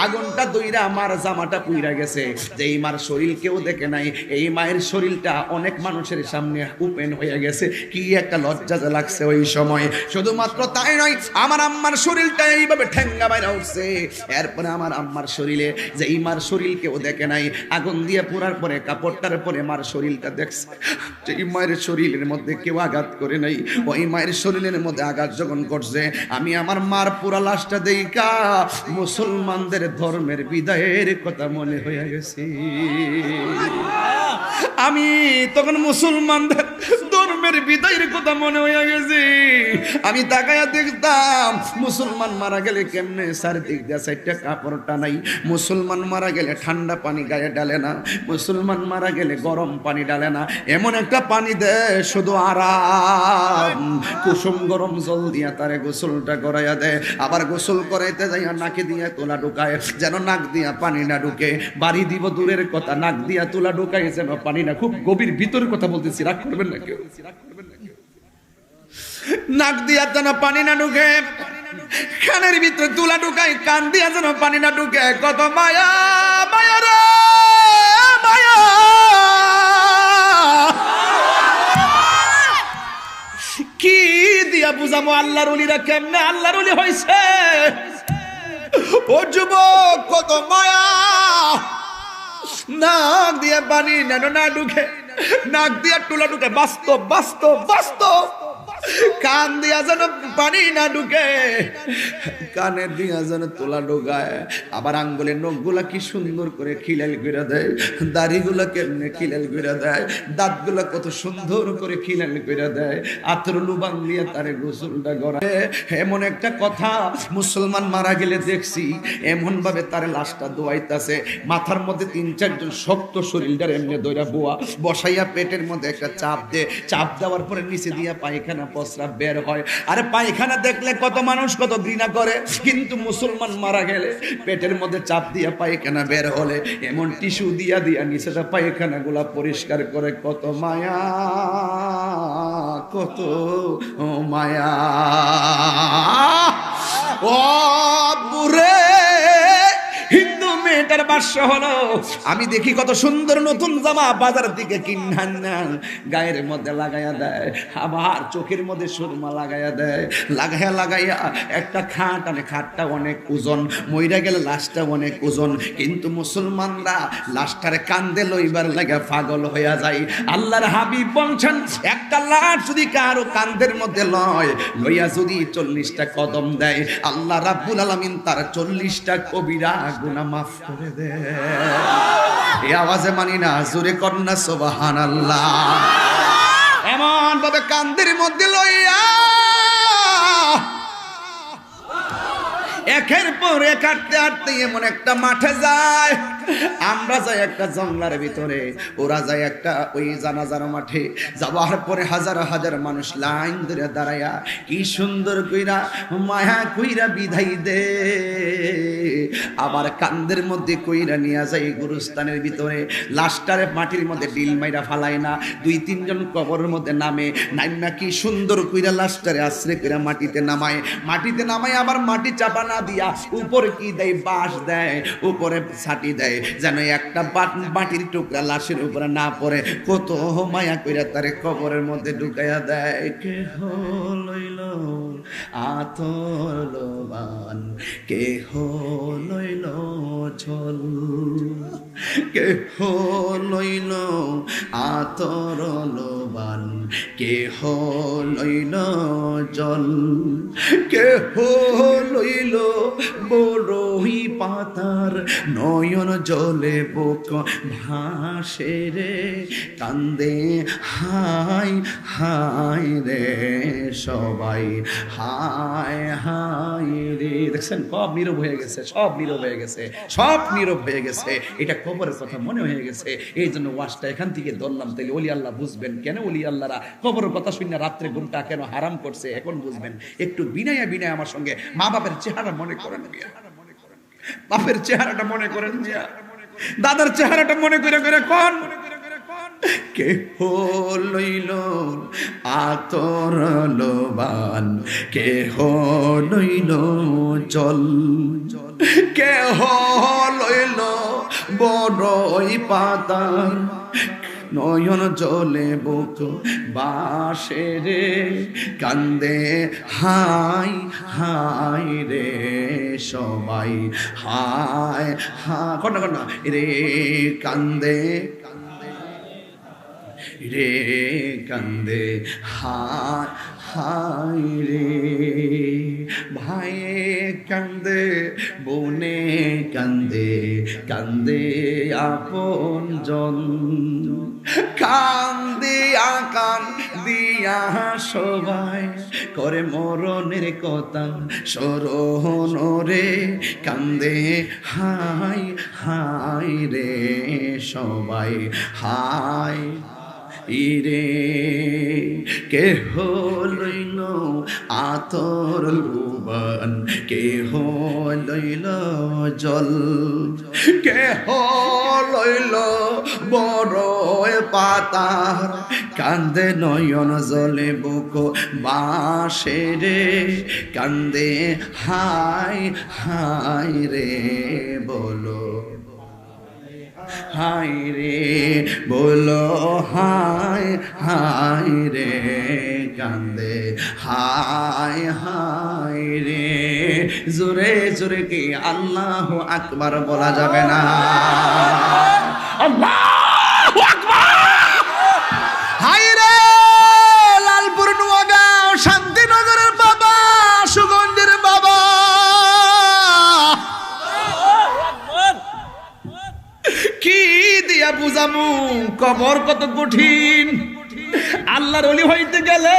আগুনটা দইরা আমার জামাটা পুইরা গেছে। যেই মার শরীর কেউ দেখে নাই, এই মায়ের শরীরটা অনেক মানুষের সামনে ওপেন হয়ে গেছে। কি একটা লজ্জা লাগছে ওই সময়। শুধুমাত্র তাই নয়, আমার আম্মার শরীরটা এইভাবে ঠেঙ্গা বাইরা উঠছে। এরপরে আমার আম্মার শরীরে, যে এই মার শরীর কেউ দেখে নাই, আগুন দিয়ে পুরার পরে কাপড়টার পরে মার শরীরটা দেখছে। যে মায়ের শরীরের মধ্যে কেউ আঘাত করে নাই, ওই মায়ের শরীরের মধ্যে আঘাত যখন করছে, আমি আমার মার পুরা লাশটা দেখা মুসলমানদের ধর্মের বিদায়ের কথা মনে হয়ে গেছে। আমি তখন মুসলমানদের জন্মের বিদায়ের কথা মনে হয়ে গেছে। আমি তাকায়া দেখতাম মুসলমান মারা গেলে কেমনে চারদিক দিয়ে চারটা কাপড় টানাই। মুসলমান মারা গেলে ঠান্ডা পানি গায়ে ডালে না, মুসলমান মারা গেলে গরম পানি ডালে না, এমন একটা পানি দেয় শুধু আরাম। কুসুম গরম জল দিয়া তারে গোসলটা করাইয়া দেয়। আবার গোসল করাইতে যাইয়া নাকে দিয়া তোলা ঢুকায়, যেন নাক দিয়া পানি না ঢুকে। বাড়ি দিব দূরের কথা, নাক দিয়া তোলা ঢুকায় যেন পানি না। খুব গভীর ভিতরের কথা বলতেছি, রাগ করবেন না কেউ। নাক দিয়া যেন পানি না ঢুকে, কানের ভিতরে তুলা ঢুকায়, কান দিয়া যেন পানি না ঢুকে। কত মায়া মায়া রে মায়া। কি দিয়া বুঝামো আল্লাহর ওলিরা কেমনে আল্লাহর ওলি হইছে। ও যুবক কত মায়া। নাক দিয়ে পানি না ঢুকে, নাক দিয়া টুলা ঢুকে, বাস্তব বাস্তব বাস্তব। কান দিয়া যেন পানি না ঢুকে, কানের দিয়া যেন তোলা ঢোকায়। আবার আঙ্গুলের নখগুলা কি সুন্দর করে খিলাল করে দেয়, দাড়িগুলা কেমনে খিলাল করে দেয়, দাঁতগুলা কত সুন্দর করে খিলাল করে দেয়। আতর লুবান দিয়ে তারে গোসলটা করায়। এমন একটা কথা, মুসলমান মারা গেলে দেখছি এমন ভাবে তারে লাশটা দোয়াইতাছে, মাথার মধ্যে ৩-৪ জন শক্ত শরীরটার এমনি দইরা বসাইয়া পেটের মধ্যে একটা চাপ দে, চাপ দেওয়ার পরে নিচে দিয়া পায়খানা প্রস্রাব বের হয়। আরে পায়খানা দেখলে কত মানুষ কত ঘৃণা করে, কিন্তু মুসলমান মারা গেলে পেটের মধ্যে চাপ দিয়া পায়খানা বের হলে এমন টিস্যু দিয়া দিয়া নিচেটা পায়খানা গুলা পরিষ্কার করে। কত মায়া কত মায়া। ও বুড়ে হিন্দু মেয়েটার বাস্য হলো, আমি দেখি কত সুন্দর নতুন জামা বাজার থেকে কিনা গায়ের মধ্যে লাগাইয়া দেয়, আবার চোখের মধ্যে সুরমা লাগাইয়া দেয়। লাগাইয়া লাগাইয়া একটা খাট আনে, খাটটা অনেক ওজন, মইরা গেলে লাশটা অনেক ওজন। কিন্তু মুসলমানরা লাশটারে কান্দে লইবার লাগে পাগল হইয়া যায়। আল্লাহর হাবিব বলছেন, একটা লাশ যদি কারো কান্দের মধ্যে লইয়া যদি 40টা কদম দেয়, আল্লাহ রাব্বুল আলামিন তার 40টা কবিরা গুনাহ মাফ করে দেয়। এই আওয়াজে মানি না, জোরে কন্যা সুবহানাল্লাহ। এমন ভাবে কান্দের মধ্যে লইয়া একের পর এক হাঁটতে হাঁটতে এমন একটা মাঠে যায়। আমরা যাই একটা জঙ্গলার ভিতরে, ওরা যায় একটা ওই জানাজার মাঠে। যাওয়ার পরে হাজার হাজার মানুষ লাইন ধরে দাঁড়ায়া কি সুন্দর কইরা মায়া কইরা বিদায় দে। আবার কান্দের মধ্যে কইরা নিয়ে যায় গুরুস্থানের ভিতরে, লাশটারে মাটির মধ্যে ডিল মাইরা ফালায় না, 2-3 জন কবরের মধ্যে নামে নাইমা কি সুন্দর কইরা লাশটারে আশ্রয় কইরা মাটিতে নামায় আবার মাটি চাপা না দিয়া উপরে কি দেয়, বাঁশ দেয়, উপরে ছাটি দেয়, যেন একটা মাটির টুকরা লাশের উপরে না পড়ে। কত মায়া কইরা তারে কবরের মধ্যে ঢুকাইয়া দেয়। কেহ লইল আতর লোবান, কেহ লইল ঝোল, কেহ লইল আতর লোবান, কেহ লইল জল, কেহ লইল বড়ই পাতার নয়ন জলে বুক ভাসে রে, কান্দে হাই হাই রে সবাই, হাই হাই রে। দেখছেন সব নীরব হয়ে গেছে, সব নীরব হয়ে গেছে, সব নীরব হয়ে গেছে। এটা কবরের কথা মনে হয়ে গেছে, এই জন্য ওয়াজটা এখান থেকে ধরলাম। তাইলে ওলি আল্লাহ বুঝবেন কেন ওলি আল্লাহরা কবরের কথা শুনে রাত্রে ঘুমটা কেন হারাম করছে, এখন বুঝবেন। একটু বিনয় আমার সঙ্গে মা বাপের চেহারা মনে করেন, বাপের চেহারাটা মনে করেন, দাদার চেহারাটা মনে করে করে কোন কেহ লইল আতর লোবান, কেহ লইল জল, কেহ লইল বড়ই পাতার নয়ন জলে বুক বাসে রে, কান্দে হাই হাই রে সবাই, হাই হাই কন্যা রে, কান্দে রে, কান্দে হাই হাই রে। ভাইয়ে কান্দে, বোনে কান্দে, কান্দে আপন জন, কান্দে আকান দি লইয়া সবাই করে মরণের কথা স্মরণ রে, কান্দে হাই হাই রে সবাই হাই ইরে। কেহ লইল আতর লুবান, কেহ লইল জল, কেহ লইল বড় পাতার, কান্দে নয়ন জলে বুক বাসে রে, কান্দে হাই হাই রে বলো হাই রে, বলো হাই হাই রে, কান্দে হাই হাই রে। জোরে জোরে কি আল্লাহু আকবার বলা যাবে না? আল্লাহু আকবার। হাই রে লালপুর নোয়াগাঁও শান্তিনগরের বাবা, সুগন্ধের বাবা, কি দিয়া বুঝামু কবর কত কঠিন। আল্লাহর ওলি হইতে গেলে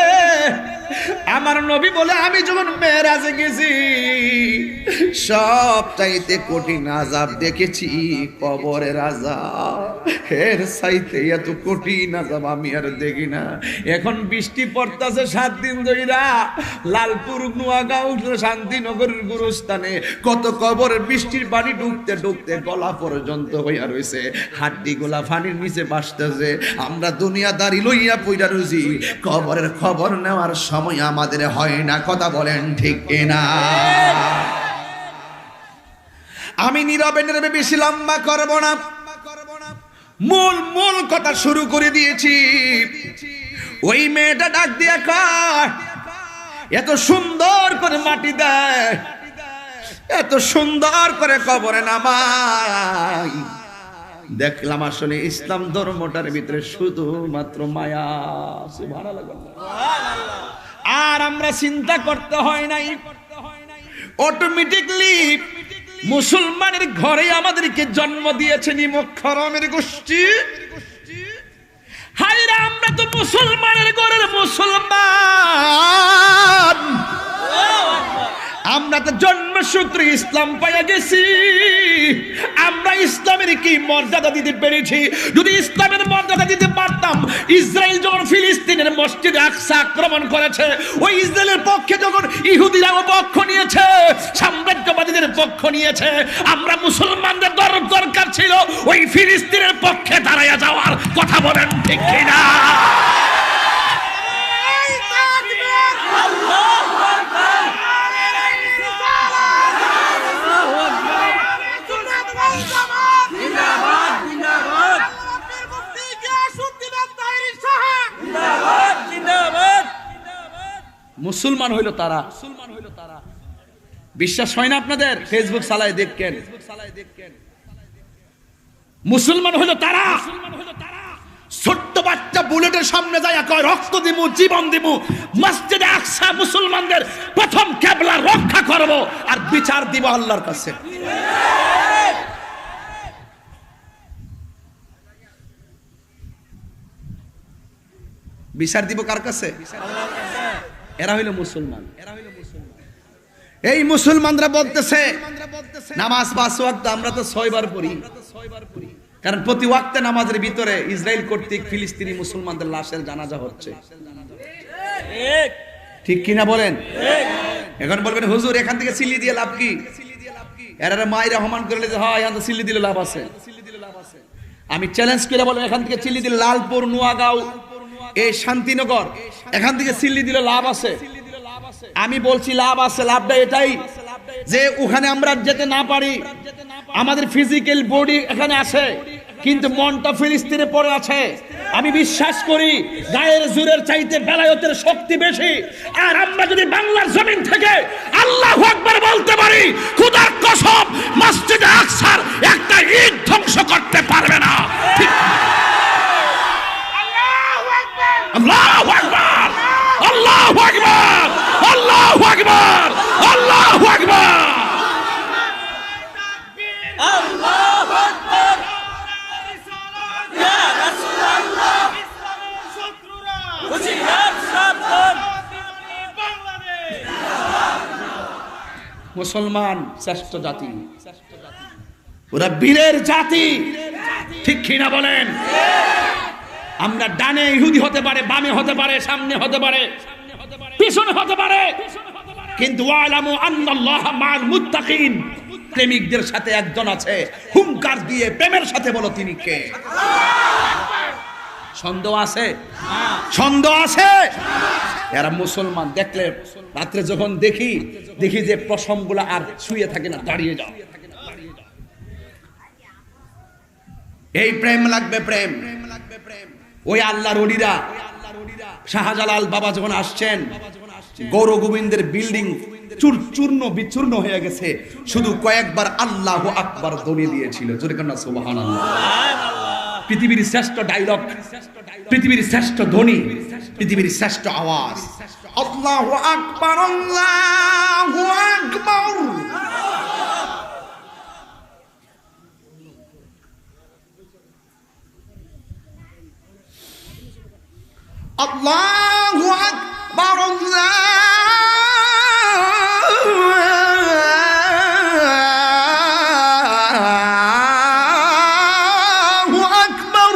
আমার নবী বলে আমি যখন মেরাজে গেছি সব চাইতে কঠিন আযাব দেখেছি কবরের আযাব, এর চাইতে এত কঠিন আযাব আমি আর দেখি না। এখন বৃষ্টি পড়তাছে 7 দিন ধইরা লালপুর নোয়াগাঁও শান্তিনগরের গুরুস্থানে কত কবরের বৃষ্টির পানি ঢুকতে ঢুকতে গলা পর্যন্ত হইয়া রইছে, হাড্ডি গোলা পানির নিচে ভাসতেছে। আমরা দুনিয়াদারি লইয়া পইরা রইছি, কবরের খবর নেওয়ার সময় আমাদের হয় না। কথা বলেন ঠিক কিনা? আমি নীরবে নীরবে বেশি লম্বা করব না, মূল কথা শুরু করে দিয়েছি। ওই মেয়েটা ডাক দিয়া কয়, এত সুন্দর করে মাটি দেয়, এত সুন্দর করে কবরে নামাই, দেখলাম আসলে ইসলাম ধর্মটার ভিতরে শুধুমাত্র মায়া। সুবহানাল্লাহ। আর আমরা চিন্তা করতে হয় নাই, অটোমেটিকলি মুসলমানের ঘরে আমাদেরকে জন্ম দিয়েছেন মুখরমের গোষ্ঠী। হায়রা আমরা তো মুসলমানের ঘরের মুসলমান, আমরা তো জন্মসূত্রে ইসলাম পাইয়া গেছি। আমরা ইসলামের কি মর্যাদা দিতে পেরেছি? যদি ইসলামের মর্যাদা দিতে পারতাম, ইসরায়েল যখন ফিলিস্তিনের মসজিদে আকসা আক্রমণ করেছে, ওই ইসরায়েলের পক্ষে যখন ইহুদিরাও পক্ষ নিয়েছে, সাম্রাজ্যবাদীদের পক্ষ নিয়েছে, আমরা মুসলমানদের দরকার ছিল ওই ফিলিস্তিনের পক্ষে দাঁড়াইয়া যাওয়ার। কথা বলেন ঠিক কিনা? মুসলমান হইল তারা। বিশ্বাস হয় না আপনাদের? ফেসবুক চালায় দেখেন, মুসলমান হইল তারা। ছোট্ট বাচ্চা বুলেটের সামনে যায় কয় রক্ত দিব, জীবন দিব, মসজিদে আকসা মুসলমানদের প্রথম কিবলা রক্ষা করব আর বিচার দিব আল্লাহর কাছে। বিচার দিব কার কাছে? এরা হইল মুসলমান। এই মুসলমানরা বলতেছে নামাজ 5 ওয়াক্ত, আমরা তো 6 বার পড়ি। কারণ প্রতি ওয়াক্তে নামাজের ভিতরে ইসরায়েল কর্তৃক ফিলিস্তিনি মুসলমানদের লাশের জানাজা হচ্ছে। ঠিক কিনা বলেন? এখন বলবেন হুজুর এখান থেকে সিলি দিয়ে লাভ কি? এরা মায়েরা রহমান করলে যে হয় এখান সিলি দিলে লাভ আছে। আমি চ্যালেঞ্জ করে বলবো এখান থেকে সিলি দিলে লালপুর নোয়াগাঁও এই শান্তিনগর এখান থেকে সিলি দিলে লাভ আছে। আমি বলছি লাভ আছে। লাভটা এটাই যে ওখানে আমরা যেতে না পারি, আমাদের ফিজিক্যাল বডি এখানে আছে কিন্তু মনটা ফিলিস্তিনে পড়ে আছে। আমি বিশ্বাস করি গায়ের জোরের চাইতে বেলায়েতের শক্তি বেশি। আর আমরা যদি বাংলার জমিন থেকে আল্লাহু আকবার বলতে পারি, খোদার কসম মসজিদে আকসার একটা ইট ধ্বংস করতে পারবে না। আল্লাহু আকবার, আল্লাহু আকবার, আল্লাহু আকবার, আল্লাহু আকবার, আল্লাহু আকবার। ইয়া রাসূলুল্লাহ, শত্রুরা হুঁশিয়ার। মুসলমান শ্রেষ্ঠ জাতি, ওরা বীরের জাতি, ঠিক কিনা বলেন? আমরা ডানে ইহুদি হতে পারে, বামে হতে পারে, সামনে হতে পারে, পিছনে হতে পারে, কিন্তু ওয়ালামু আন্নাল্লাহা মাআল মুত্তাকিন, প্রেমিকদের সাথে একজন আছে। হুঙ্কার দিয়ে প্রেমের সাথে বলো তিনি কে? সন্দেহ আছে? সন্দেহ আছে? এরা মুসলমান। দেখলে রাত্রে যখন দেখি যে প্রসমগুলো আর শুয়ে থাকে না, দাঁড়িয়ে যাও। এই প্রেম লাগবে, প্রেম। ওই আল্লাহর ওলিরা, শাহজালাল বাবা যখন আসছেন, গৌর গোবিন্দের বিল্ডিং চূর্ণ বিচূর্ণ হয়ে গেছে, শুধু কয়েকবার আল্লাহু আকবার ধ্বনি দিয়েছিল। জোরে কান্না সুবহানাল্লাহ। পৃথিবীর শ্রেষ্ঠ ডায়লগ, পৃথিবীর শ্রেষ্ঠ ধ্বনি, পৃথিবীর শ্রেষ্ঠ আওয়াজ, আল্লাহু আকবার, আল্লাহু আকবার। আল্লাহু আকবার, আল্লাহু আকবার।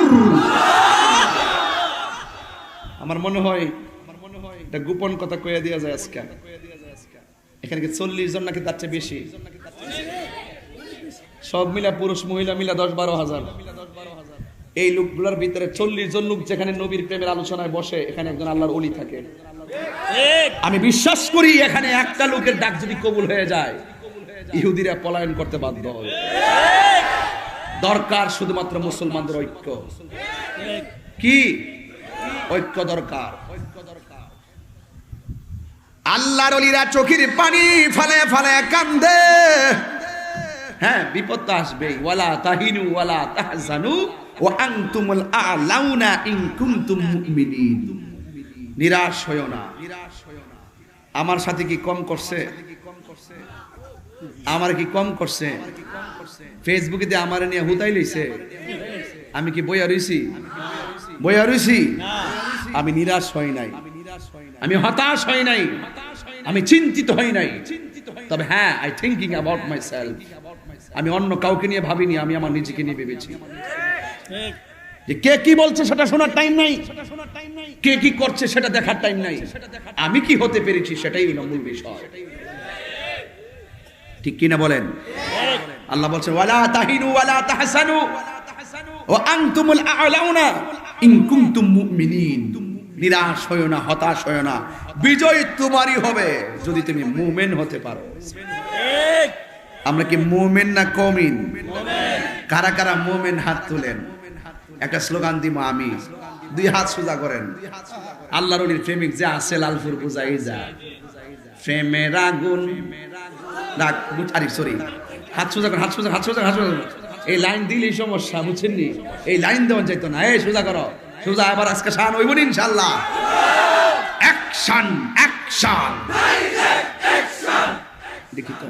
আমার মনে হয় এটা গোপন কথা কইয়া দেয়া যায় আজকে। এখানে কি 40 জন নাকি তার চেয়ে বেশি? সব মিলা পুরুষ মহিলা মিলা 10-12 হাজার। এই লোকগুলোর ভিতরে 40 জন লোক যেখানে নবীর প্রেমের আলোচনায় বসে, এখানে একজন আল্লাহর ওলি থাকে। আমি বিশ্বাস করি এখানে একটা লোকের ডাক যদি কবুল হয়ে যায়, ইহুদিরা পলায়ন করতে বাধ্য হবে। দরকার শুধুমাত্র মুসলমানদের ঐক্য। কি ঐক্য দরকার? আল্লাহর ওলিরা চোখের পানি ফেলে ফেলে কান্দে। হ্যাঁ, বিপদ তো আসবেই। ওয়ালা তাহিনু ওয়ালা তাহজানু ওয়া আনতুমুল আ'লাউনা ইন কুনতুম মুমিনিন। নিরাশ হয়ো না। আমার সাথে কি কম করছে? আমার কি কম করছে? ফেসবুকে দিয়ে আমার নিয়ে হুতাই লইছে। আমি কি বইয়া রইছি? বইয়া রইছি? আমি নিরাশ হই নাই, আমি হতাশ হই নাই, আমি চিন্তিত হই নাই। তবে হ্যাঁ, I thinking about my self. আমি অন্য কাউকে নিয়ে ভাবিনি, আমি আমার নিজেকে নিয়ে ভেবেছি। যে কে কি বলছে সেটা শোনার টাইম নাই, কে কি করছে সেটা দেখার টাইম নাই। আমি কি হতে পেরেছি সেটাই হলো মূল বিষয়। ঠিক কিনা বলেন? আল্লাহ বলছেন ওয়ালা তাহিনু ওয়ালা তাহসানু ওয়া আনতুমুল আ'লাউনা ইন কুনতুম মুমিনিন। নিরাশ হয়ো না, হতাশ হয়ো না, বিজয় তোমারই হবে যদি তুমি মুমিন হতে পারো। আমরা কি মুমিন না কমিন? কারা কারা মুমিন হাত তুলেন, একটা স্লোগান দিব আমি। 2 হাত সোজা করেন। আল্লাহর ওলির প্রেমিক যে আছে লালপুর বুঝাই যা, প্রেমের আগুন হাত সোজা করেন, হাত সোজা, হাত সোজা, হাত সোজা। এই লাইন দিলেই সমস্যা, বুঝছেন নি? এই লাইন দেওয়া যাইতো না। এই সোজা করো, সোজা। আবার আজকে শান হইব না ইনশাআল্লাহ। Action, action. দেখি তো,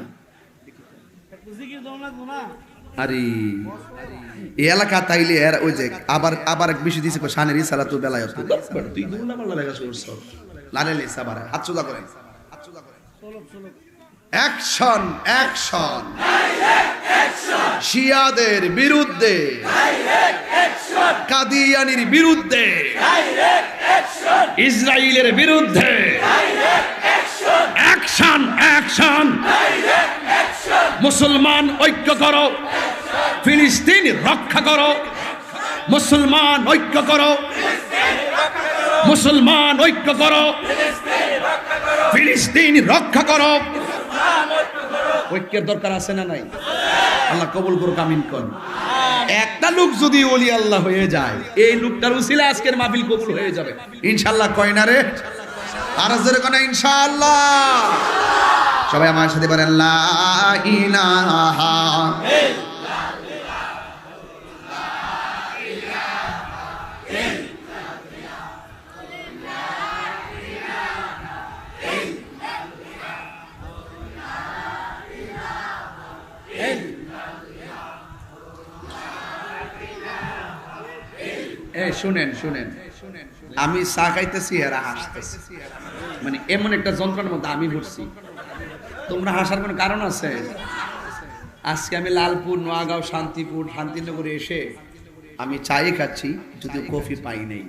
আরে এই এলাকা তাইলে এর ওই যে আবার এক বিষয় দিছে শানের ইসালাতু বেলায়ত। তুই দুলা মাল্লা লাগা করছ লালেলে সাবারে। হাত সোজা করেন, হাত সোজা করেন। Action, action. শিয়াদের বিরুদ্ধে, কাদিয়ানির বিরুদ্ধে, ইসরায়েলের বিরুদ্ধে অ্যাকশন, অ্যাকশন। মুসলমান ঐক্য করো, ফিলিস্তিন রক্ষা করো। মুসলমান ঐক্য করো, মুসলমান ঐক্য করো, ফিলিস্তিন রক্ষা করো। ঐক্যের দরকার আছে না নাই? আল্লাহ কবুল করুক, আমিন কোন। একটা লোক যদি ওলি আল্লাহ হয়ে যায়, এই লোকটার উসিলা আজকের মাহফিল কবুল হয়ে যাবে ইনশাআল্লাহ। কয় না রে? আর জোরে কোন ইনশাআল্লাহ। সবাই আমার সাথে বলেন লা ইলাহা শুনেন শুনেন, আমি চা খাইতেছি এরা হাসতেছে, মানে এমন একটা যন্ত্রণার মধ্যে আমি ঘুরছি। তোমরা হাসার কোনো কারণ আছে? আজকে আমি লালপুর, নোয়াগাঁও, শান্তিপুর, শান্তিনগরে এসে আমি চাই খাচ্ছি, যদিও কফি পাই নাই।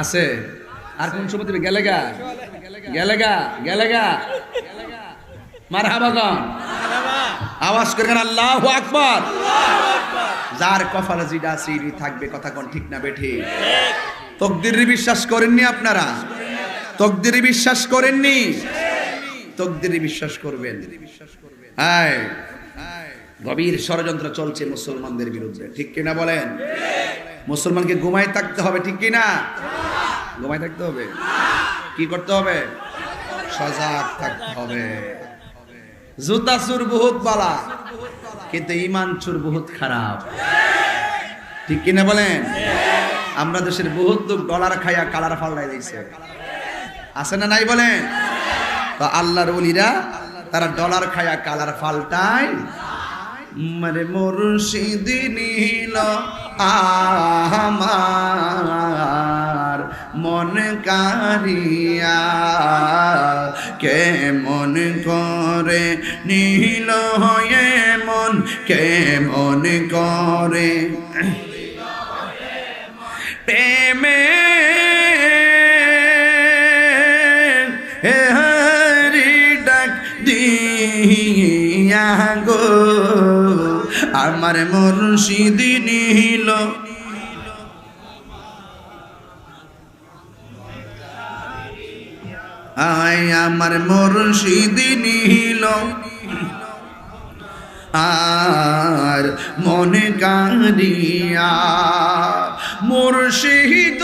আছে আর কোন সময় তুমি গেলেগা গেলেগা গেলেগা মারহাবাগন আওয়াজ করেন আল্লাহু আকবার। যার কপালে যেটা সিঁড়ি থাকবে, কথা কোন ঠিক না বেঠি? তকদিরে বিশ্বাস করেননি আপনারা? তকদিরে বিশ্বাস করেননি? তকদিরে বিশ্বাস করবেন। হ্যাঁ, গভীর ষড়যন্ত্র চলছে মুসলমানদের বিরুদ্ধে, ঠিক কিনা বলেন? মুসলমানকে ঘুমায় থাকতে হবে, ঠিক কিনা? ঘুমায় থাকতে হবে, কি করতে হবে? সজাগ থাকতে হবে। জুতা চুর বহুত বালা, কিন্তু ইমান চুর বহুত খারাপ, ঠিক কিনা বলেন? আমরা দেশের বহুত লোক ডলার খাইয়া কালার ফাল্লাই দিয়েছে, আছে না নাই বলেন? তো আল্লাহর ওলিরা তারা ডলার খায়া কালার ফাল্টায়। মারে মুর্শিদ নীল আমার মন কারিয়া, কে মন করে নীল হয়ে মন, কে মন করে প্রেমে দিয়া গো আমার মুর্শিদ নীল। আয় আমার মুর্শিদ নীল আর মনে কারিয়া, মুর্শিদ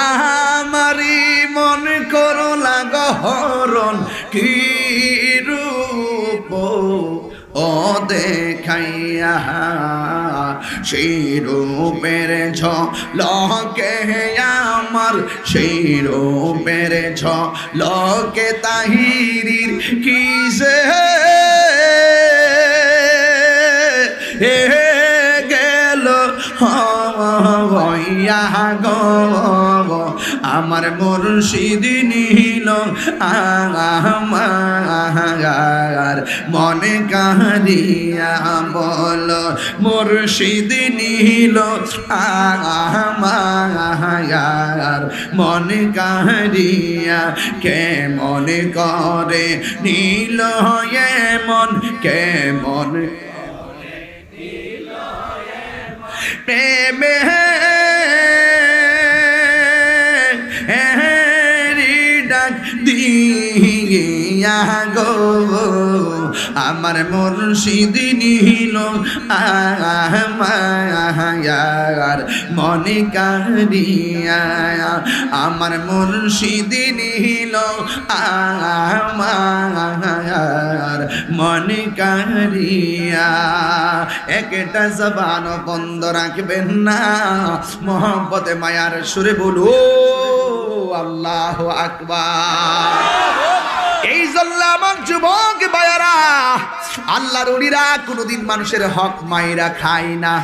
আমারি মন করো লাগহরণ, কি রূপ ও দেখাইয়া, সেই রূপের ঝলকে আমার, সেই রূপের ঝলকে তাহিরির কিসে গেল হইয়া গো আমার মুর্শিদ নীল আমার মনে কারিয়া, বল মুর্শিদ নীল আমার মনে কারিয়া, কে মনে করে নীল হয়ে মন, কে মনে প্রেমে ডাক দিয়া গো আমার মুর্শিদ নীল আমার মনে কারিয়া, আমার মুর্শিদ নীল আমার মনে কারিয়া। একটা জবান বন্ধ রাখবেন না, মোহব্বতে মায়ার সুরে বলো আল্লাহু আকবার। এই জন্য আমার যুবক ভাইয়ারা, আল্লাহর ওলিরা কোনোদিন মানুষের হক মাইরা খায় না।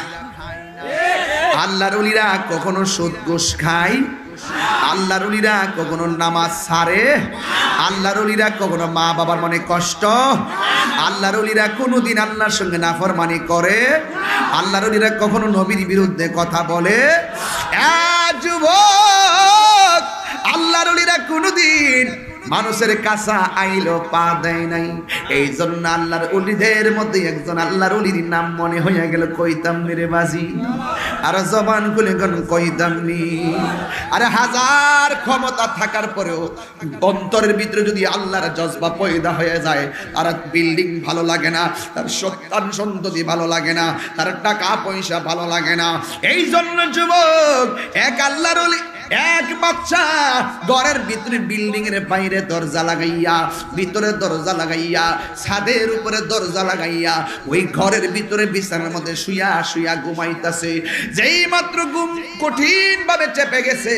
আল্লাহর ওলিরা কখনো সুদ ঘুষ খায়, আল্লাহর ওলিরা কখনো নামাজ ছাড়ে, আল্লাহর ওলিরা কখনো মা বাবার মনে কষ্ট, আল্লাহর ওলিরা কোনোদিন আল্লাহর সঙ্গে নাফরমানি করে, আল্লাহর ওলিরা কখনো নবীর বিরুদ্ধে কথা বলে। যুবক, আল্লাহর ওলিরা কোনোদিন মানুষের কাছা আইলো পা দেয় নাই। এই জন্য আল্লাহর ওলিদের মধ্যে একজন আল্লাহর ওলির নাম মনে হইয়া গেল, কইতাম রে বাজি, আর জবান খুলে গন কইতাম নি। আরে হাজার ক্ষমতা থাকার পরেও অন্তরের ভিতরে যদি আল্লাহর জজবা পয়দা হয়ে যায়, তার বিল্ডিং ভালো লাগে না, তার সন্তান সন্ততি ভালো লাগে না, তার টাকা পয়সা ভালো লাগে না। এই জন্য যুবক, এক আল্লাহর ওলি, এক বাচ্চা ঘরের ভিতরে বিল্ডিং এর বাইরে দরজা লাগাইয়া, ভিতরে দরজা লাগাইয়া, ছাদের উপরে দরজা লাগাইয়া ওই ঘরের ভিতরে বিছানার মধ্যে শুয়া শুয়া ঘুমাইতাছে। যেই মাত্র ঘুম কঠিন ভাবে চেপে গেছে,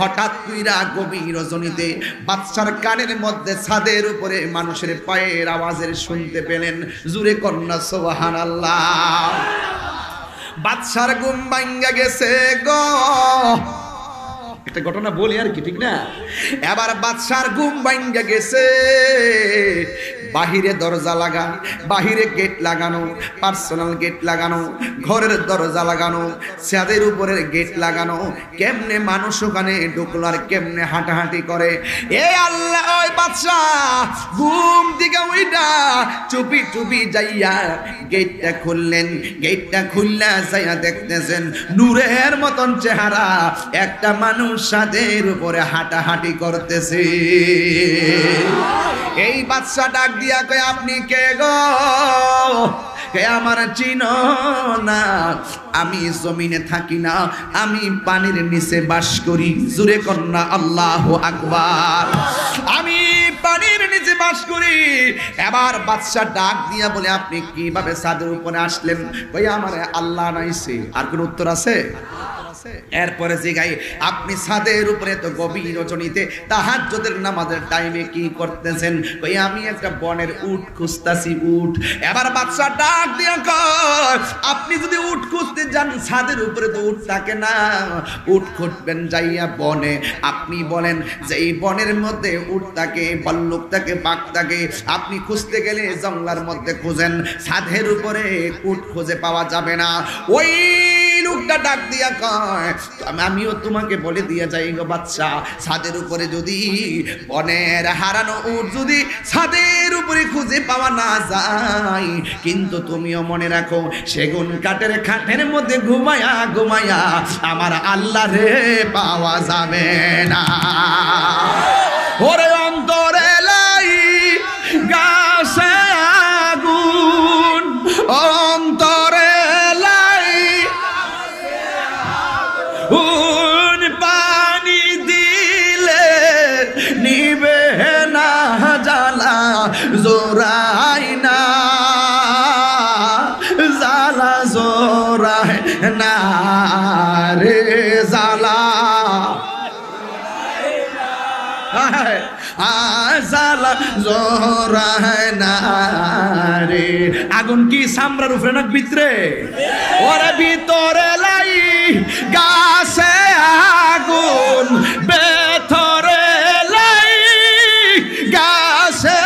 হঠাৎ কইরা গভীর রজনীতে বাচ্চার কানের মধ্যে ছাদের উপরে মানুষের পায়ের আওয়াজের শুনতে পেলেন। জুরে কন্যা সুবহানাল্লাহ। বাদশার ঘুম ভাঙ্গা গেছে গো। একটা ঘটনা বলি আর কি, ঠিক না? এবার বাদশার ঘুম ভাঙ্গা গেছে, বাহিরে দরজা লাগা, বাহিরে গেট লাগানো, পার্সোনাল গেট লাগানো, ঘরের দরজা লাগানো, ছাদের উপরের গেট লাগানো। কেমনে মানুষ ওখানে ঢুকলো আর কেমনে হাঁটাহাঁটি করে। এ আল্লাহ, ওই বাদশা ঘুম থেকে উইটা চুপি চুপি যাইয়া গেটটা খুললেন। গেটটা খুললা যাইয়া দেখতেছেন নূরের মতন চেহারা একটা মানুষ ছাদের উপরে হাঁটাহাঁটি করতেছে। এই বাদশা ডাক দিয়া কয়, আপনি কে গো? কে আমার চিনো না? আমি জমিনে থাকি না, আমি পানির নিচে বাস করি। জোরে কন্যা আল্লাহু আকবার। আমি পানির নিচে বাস করি। এবার বাদশা ডাক দিয়া বলে, আপনি কিভাবে ছাদের উপরে আসলেন? কই, আমার আল্লাহ নাইছে। আর কোন উত্তর আছে? এরপরে জিগাই, আপনি ছাদের উপরে তো গভীর রজনীতে তাহাজ্জুদের নামাজের টাইমে কি করতেছেন? কই, আমি একটা বনের উট খুঁজতাছি, উট। এবার বাদশা ডাক দিয়া কয়, আপনি যদি উট খুঁজতে যান ছাদের উপরে তো উট থাকে না, উট খুঁজবেন যাইয়া বনে। আপনি বলেন যে এই বনের মধ্যে উট থাকে, ভাল্লুক থাকে, বাঘ থাকে। আপনি খুঁজতে গেলে জঙ্গলার মধ্যে খুঁজেন, ছাদের উপরে উট খুঁজে পাওয়া যাবে না। ওই লোকটা ডাক দিয়া কয়, আমিও তোমাকে বলে দিয়ে যাই গো বাদশা, ছাদের উপরে যদি বনের হারানো উট যদি ছাদের উপরে খুঁজে পাওয়া না যায়, কিন্তু তুমিও মনে রাখো সেগুন কাঠের খাটের মধ্যে ঘুমায়া ঘুমায়া আমার আল্লাহ রে পাওয়া যাবে না। ওরে অন্তরে লাই গাছে আগুন, অন্তরে পানি দিলে নিবে না জ্বালা, জোরাই না জ্বালা, জোরাই না রে জ্বালা, জ্বালা জোরাই না রে। আগুন কি সামরার উপরে না ভিতরে? ওরে ভিতরে লাই গাছে আগুন, ভেতরে লাই গাছে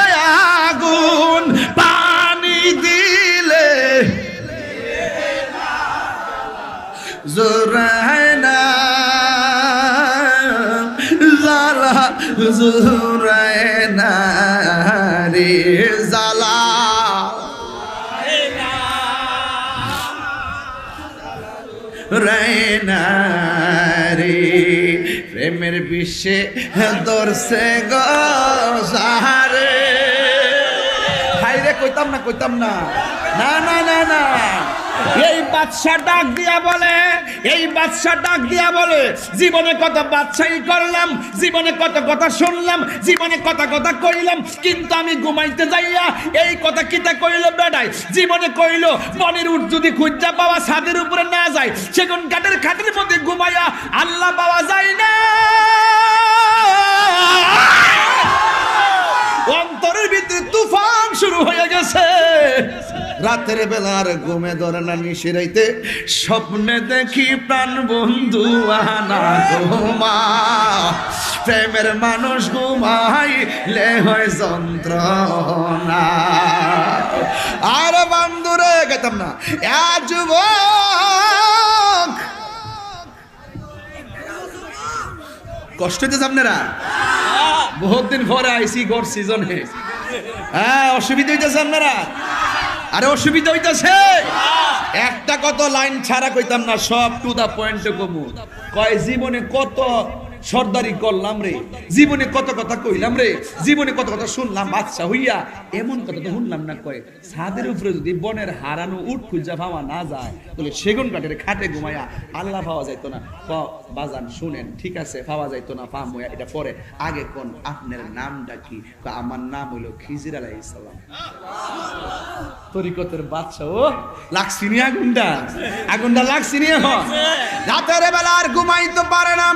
আগুন, পানি দিলে জোরাই না জ্বালা, জোরাই না রে জ্বালা। রে প্রেমের বিশ্বে দর্শে গারে। হাইরে কইতাম না, কইতাম না, না না না না। এই বাদশা ডাক দিয়া বলে, এই বাদশা ডাক দিয়া বলে, জীবনে কত বাদশাহী করলাম, জীবনে কত কথা শুনলাম, জীবনে কত কথা কইলাম, কিন্তু আমি ঘুমাইতে যাইয়া এই কথা কিতা কইল বেডাই। জীবনে কইল বনের উট যদি খুঁজা পাওয়া ছাদের উপরে না যায়, সেগুন কাঠের খাটের মধ্যে ঘুমাইয়া আল্লাহ পাওয়া যায় না। অন্তরের ভিতরে তুফান শুরু হয়ে গেছে। রাতের বেলার ঘুমে ধরে না, নিশিরাইতে স্বপ্নে দেখি প্রাণ বন্ধু আনা ঘুমা, প্রেমের মানুষ ঘুমাইলে হয় যন্ত্রণা। আর বন্ধুরে গেতাম না, যুবক কষ্ট হইতেছে আপনারা? বহুত দিন পরে আইসি গড় সিজনে, হ্যাঁ অসুবিধা হইতেছে আপনারা? আরে অসুবিধা হইতেছে? একটা কত লাইন ছাড়া কইতাম না, সব টু দা পয়েন্টে কমু। কয় জীবনে কত সর্দারি করলাম রে, জীবনে কত কথা কইলাম রে, জীবনে কত কথা শুনলাম বাচ্চা হইয়া, এমন কথা তো শুনলাম না। কয় ছাদের উপরে যদি বনের হারানো উট খুঁজা পাওয়া না যায়, তাহলে সেগুন কাঠের খাটে ঘুমাইয়া আল্লাহ পাওয়া যাইতো না। বাজান শুনেন, ঠিক আছে পাওয়া যাইতো না, পাম হইয়া এটা পরে, আগে কোন আপনার নামটা কি? আমার নাম হইলো খিজির আলাইহিস সালাম। তরিকতের বাদশা ও লাগছি নি আগুনটা, আগুনটা লাগছি নি। রাতের বেলা আর ঘুমাইতে পারে না,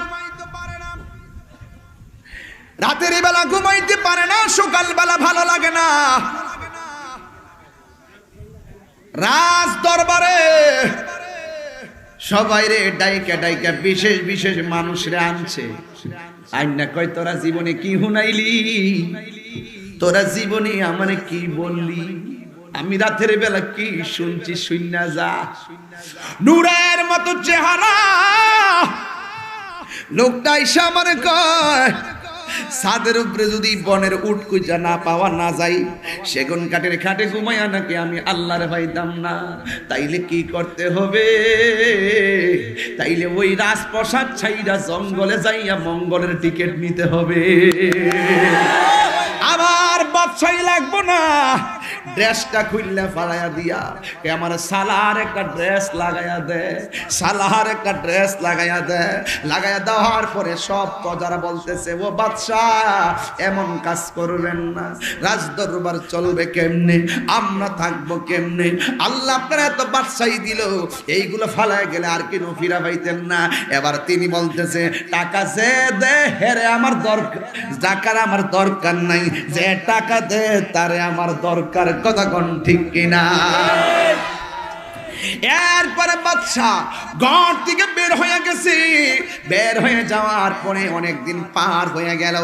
রাতের বেলা ঘুমাইতে পারে না, সকাল বেলা ভালো লাগে না। রাজ দরবারে সবাই রে ডাইকা ডাইকা বিশেষ বিশেষ মানুষরে আনছে। আইনা কয় তোরা জীবনে কি হুনাইলি, তোরা জীবনে আমারে কি বললি, আমি রাতের বেলা কি শুনছি শুননা যা। নূরের মতো চেহারা লোকটা এসে আমার কয় ছাদের উপরে যদি বনের উট কুইজা না পাওয়া না যাই, সেগুন কাঠের খাটে ঘুমাইয়া নাকি আমি আল্লাহর পাইতাম না। তাইলে কি করতে হবে? তাইলে ওই রাজপ্রসাদ ছাইরা জঙ্গলে যাইয়া মঙ্গলের টিকিট নিতে হবে। আমার বাদশাহী লাগবো না, ড্রেসটা খুললে ফালাইয়া দিয়া কে আমার সালার একটা ড্রেস লাগাইয়া দে, সালার একটা ড্রেস লাগাইয়া দে। লাগাইয়া দেওয়ার পরে সব প্রজারা বলতেছে ও বাদশাহ এমন কাজ করবেন না, রাজদরবার চলবে কেমনে, আমরা থাকবো কেমনে? আল্লাহ আপনার এত বাদশাহী দিল, এইগুলো ফালায় গেলে আর কেন ফিরা পাইতেন না। এবার তিনি বলতেছে টাকা যে দে হেরে আমার দরকার, টাকার আমার দরকার নাই, যে টাকা দে তারে আমার দরকার। কথা কোন ঠিক কিনা? এরপরে বাদশাহ ঘর থেকে বের হয়ে গেছে। বের হয়ে যাওয়ার পরে অনেকদিন পার হয়ে গেল।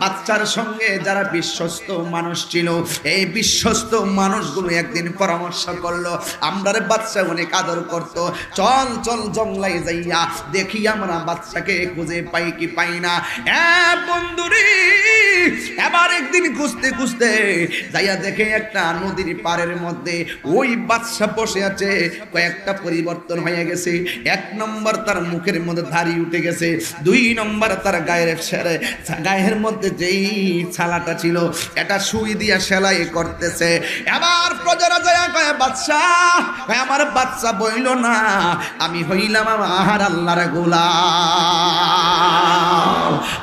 বাচ্চার সঙ্গে যারা বিশ্বস্ত মানুষ ছিল, এই বিশ্বস্ত মানুষগুলো একদিন পরামর্শ করলো, আমরারে বাচ্চা অনেক আদর করতো, চল চল জঙ্গলাই যাইয়া দেখি আমরা বাচ্চাকে খুঁজে পাই কি পাই না। বন্ধুরে এবার একদিন খুঁজতে খুঁজতে যাইয়া দেখে একটা নদীর পাড়ের মধ্যে ওই বাচ্চা বসে আছে। কয়েকটা পরিবর্তন হয়ে গেছে। এক নম্বর তার মুখের মধ্যে দাড়ি উঠে গেছে, দুই নম্বর তার গায়ের মধ্যে যেই ছালাটা ছিল এটা সুই দিয়া সেলাই করতেছে। এবার প্রজারা যায় কয় বাচ্চা, আমার বাচ্চা বইল না, আমি হইলাম আমার আল্লাহর গোলাম,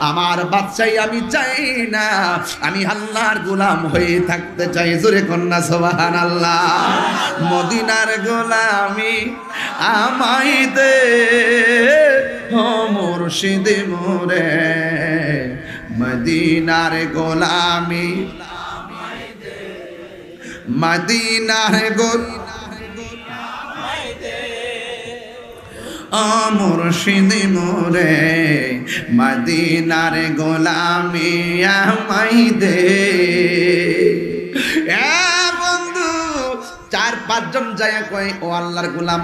আমার বাচ্চাই আমি চাই না, আমি আল্লাহর গোলাম হয়ে থাকতে চাই। জোরে কন্যা সুবহানাল্লাহ। মদিনার গোলামি আমায় দে ও মুর্শিদ মোরে, মদিনার গোলামি মদিনার ও মুর্শিদ মোরে, মদিনার গোলামি আমায় দে। চার পাঁচজন যায় কয় ও আল্লাহর গোলাম,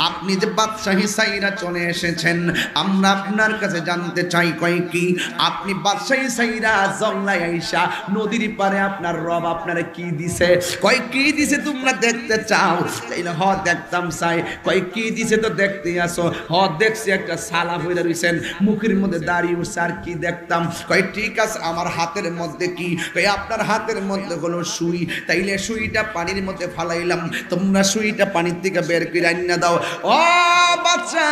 আপনি যে বাদশাহী সাইরা চলে এসেছেন, আমরা আপনার কাছে জানতে চাই কয় কি আপনি বাদশাহী সাইরা জঙ্গলায় আইসা নদীর পারে আপনার রব আপনারে কি দিছে? কয় কি দিছে তোমরা দেখতে চাও? তাইলে হ দেখতাম চাই। কয় কি দিছে তো দেখতে আসো? হ দেখছি একটা সালা হইরা রইছেন, মুখের মধ্যে দাড়ি উঠছে, আর কি দেখতাম? কয় ঠিক আছে আমার হাতের মধ্যে কি? কয় আপনার হাতের মধ্যে হলো সুই। তাইলে সুইটা পানির মধ্যে ফালাইলাম, তোমরা সুইটা পানির থেকে বের করে আনিয়ে দাও। ও বাচ্চা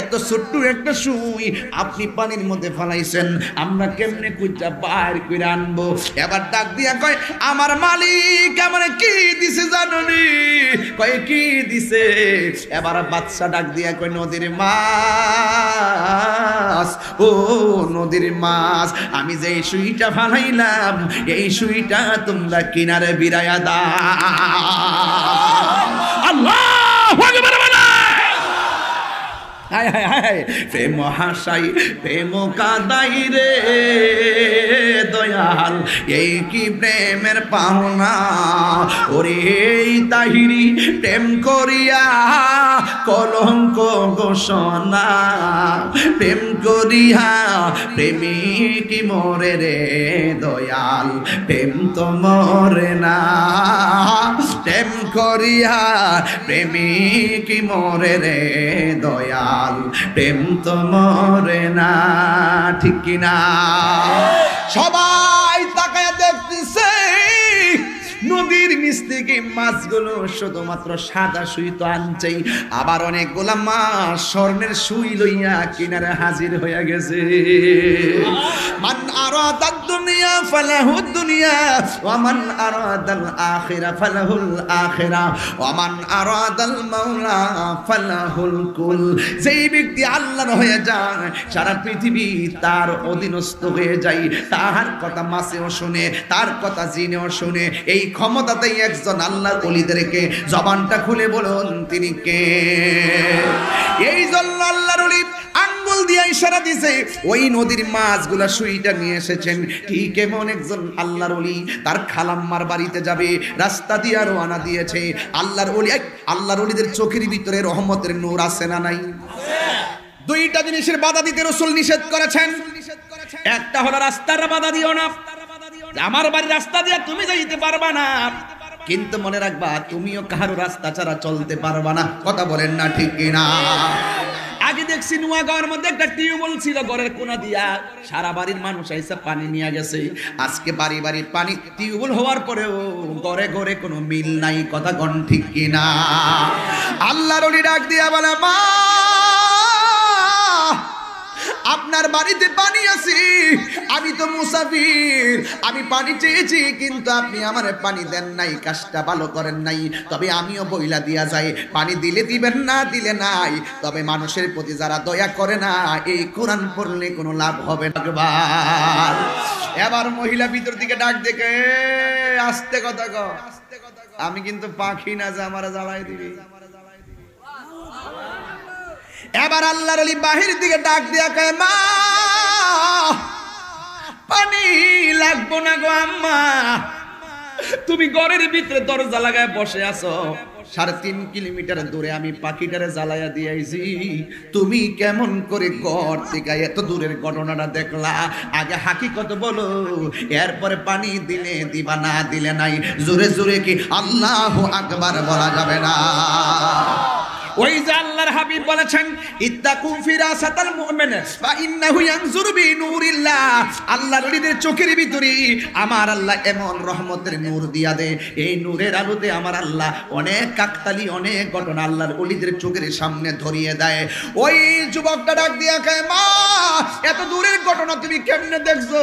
এত ছোট্ট একটা সুই আপনি পানির মধ্যে ফালাইছেন, আমরা কেমনে কুইটা বাইর করে আনবো? এবার ডাক দিয়া কয় আমার মালিক আমারে কি দিছে জানোনি? কয় কি দিছে? এবার বাচ্চা ডাক দিয়া কয় নদীর মাছ, ও নদীর মাছ, আমি যে সুইটা ফালাইলাম এই সুইটা তোমরা কিনারে বিরায়া দাও। আল্লাহু আকবার। হায় হায় হায়, প্রেম হাসাই প্রেম কাদাই রে দয়াল, এই কি প্রেমের পাওনা? ওরে এই তাহিরি প্রেম করিয়া কলঙ্ক ঘোষণা, প্রেম করিয়া প্রেমিক মরে রে দয়াল, প্রেম তো মরে না, প্রেম করিয়া প্রেমিক মরে রে দয়াল, প্রেম তো মরে না। ঠিক কিনা? সবাই তাকায় দেখতেছে নদীর নিচ থেকে মাছগুলো শুধুমাত্র সাদা সুই তো আনছেই, আবার অনেকগুলা মাছ স্বর্ণের সুই লইয়া কিনারে হাজির হয়ে গেছে। মান আরাদাদ দুনিয়া ফালাহুদ দুনিয়া ওয়া মান আরাদাল আখিরা ফালাহুল আখিরা ওয়া মান আরাদাল মাওলা ফালাহুল কুল। যেই ব্যক্তি আল্লাহর হয়ে যায় সারা পৃথিবী তার অধীনস্থ হয়ে যায়, তার কথা মাছেও শুনে, তার কথা জিনেও শুনে। এই ক্ষমতাতেই একজন আল্লাহর ওলিদেরকে জবানটা খুলে বলুন তিনি কে? এই জন্য আল্লাহর ওলি আঙ্গুল দিয়ে ইশারা দিয়েছে, ওই নদীর মাছগুলা সুইটা নিয়ে এসেছেন। ঠিক এমন একজন আল্লাহর ওলি তার খালাম্মার বাড়িতে যাবে, রাস্তা দিয়ে রওনা দিয়েছে। আল্লাহর ওলিদের চোখের ভিতরে রহমতের নূর আছে না নাই? দুইটা জিনিসের বাধা দিতে রাসূল নিষেধ করেছেন। একটা হলো রাস্তার বাধা দিও না, আমার বাড়ির রাস্তা দিয়ে তুমি যাইতে পারবা না, কিন্তু মনে রাখবা তুমিও কারো রাস্তা ছাড়া চলতে পারবা না। কথা বলেন না ঠিক কিনা? আগে দেখছি নোয়াগাঁওয়ের মধ্যে একটা টিউবওয়েল ছিল, ঘরের কোনা দিয়া সারা বাড়ির মানুষ এসে পানি নিয়ে গেছে। আজকে বাড়ি বাড়ি পানি, টিউবওয়েল হওয়ার পরেও ঘরে ঘরে কোনো মিল নাই। কথা কোন ঠিক কিনা? আল্লাহর ওলি ডাক দিয়া বলে, মা আপনার বাড়িতে পানি আছে, আমি তো মুসাফির, আমি পানি চেয়েছি কিন্তু আপনি আমারে পানি দেন নাই, কাজটা ভালো করেন নাই। তবে আমিও বইলা দিয়া যাই, পানি দিলে দিবেন না দিলে নাই, তবে মানুষের প্রতি যারা দয়া করে না এই কোরআন পড়লে কোনো লাভ হবে না। এবার মহিলা ভিতর দিকে ডাক দেখে, আস্তে কথা কও, আমি কিন্তু পাখি না যে আমারে জ্বালাই দিবি। এবার আল্লাহর ওলি বাহির দিকে ডাক দিয়া কয়, মা পানি লাগবো না গো আম্মা, তুমি ঘরের ভিতরে দরজা লাগায় বসে আছো, 3.5 কিলোমিটার দূরে আমি পাখিটারে জ্বালাইয়া দিয়েছি, তুমি কেমন করে ঘর থেকে এত দূরের ঘটনাটা দেখলা? আগে হাকিকত বলো, এরপরে পানি দিলে দিবা না দিলে নাই। জোরে জোরে কি আল্লাহু আকবার বলা যাবে না? ওই যে আল্লাহর হাবিব বলেছেন, ইত্তাকু ফিরাসাতাল মুমিন ফা ইন্নাহু ইয়ানজুরু বিনূরিল্লাহ। আল্লাহর ওলিদের চোখের ভিতরে আমার আল্লাহ এমন রহমতের নূর দিয়া দেয়, এই নূরের আলোতে আমার আল্লাহ অনেক কাকতালি অনেক ঘটনা আল্লাহর ওলিদের চোখের সামনে ধরিয়ে দেয়। ওই যুবকটা ডাক দিয়া কয়, মা এত দূরের ঘটনা তুমি কেমনে দেখছো?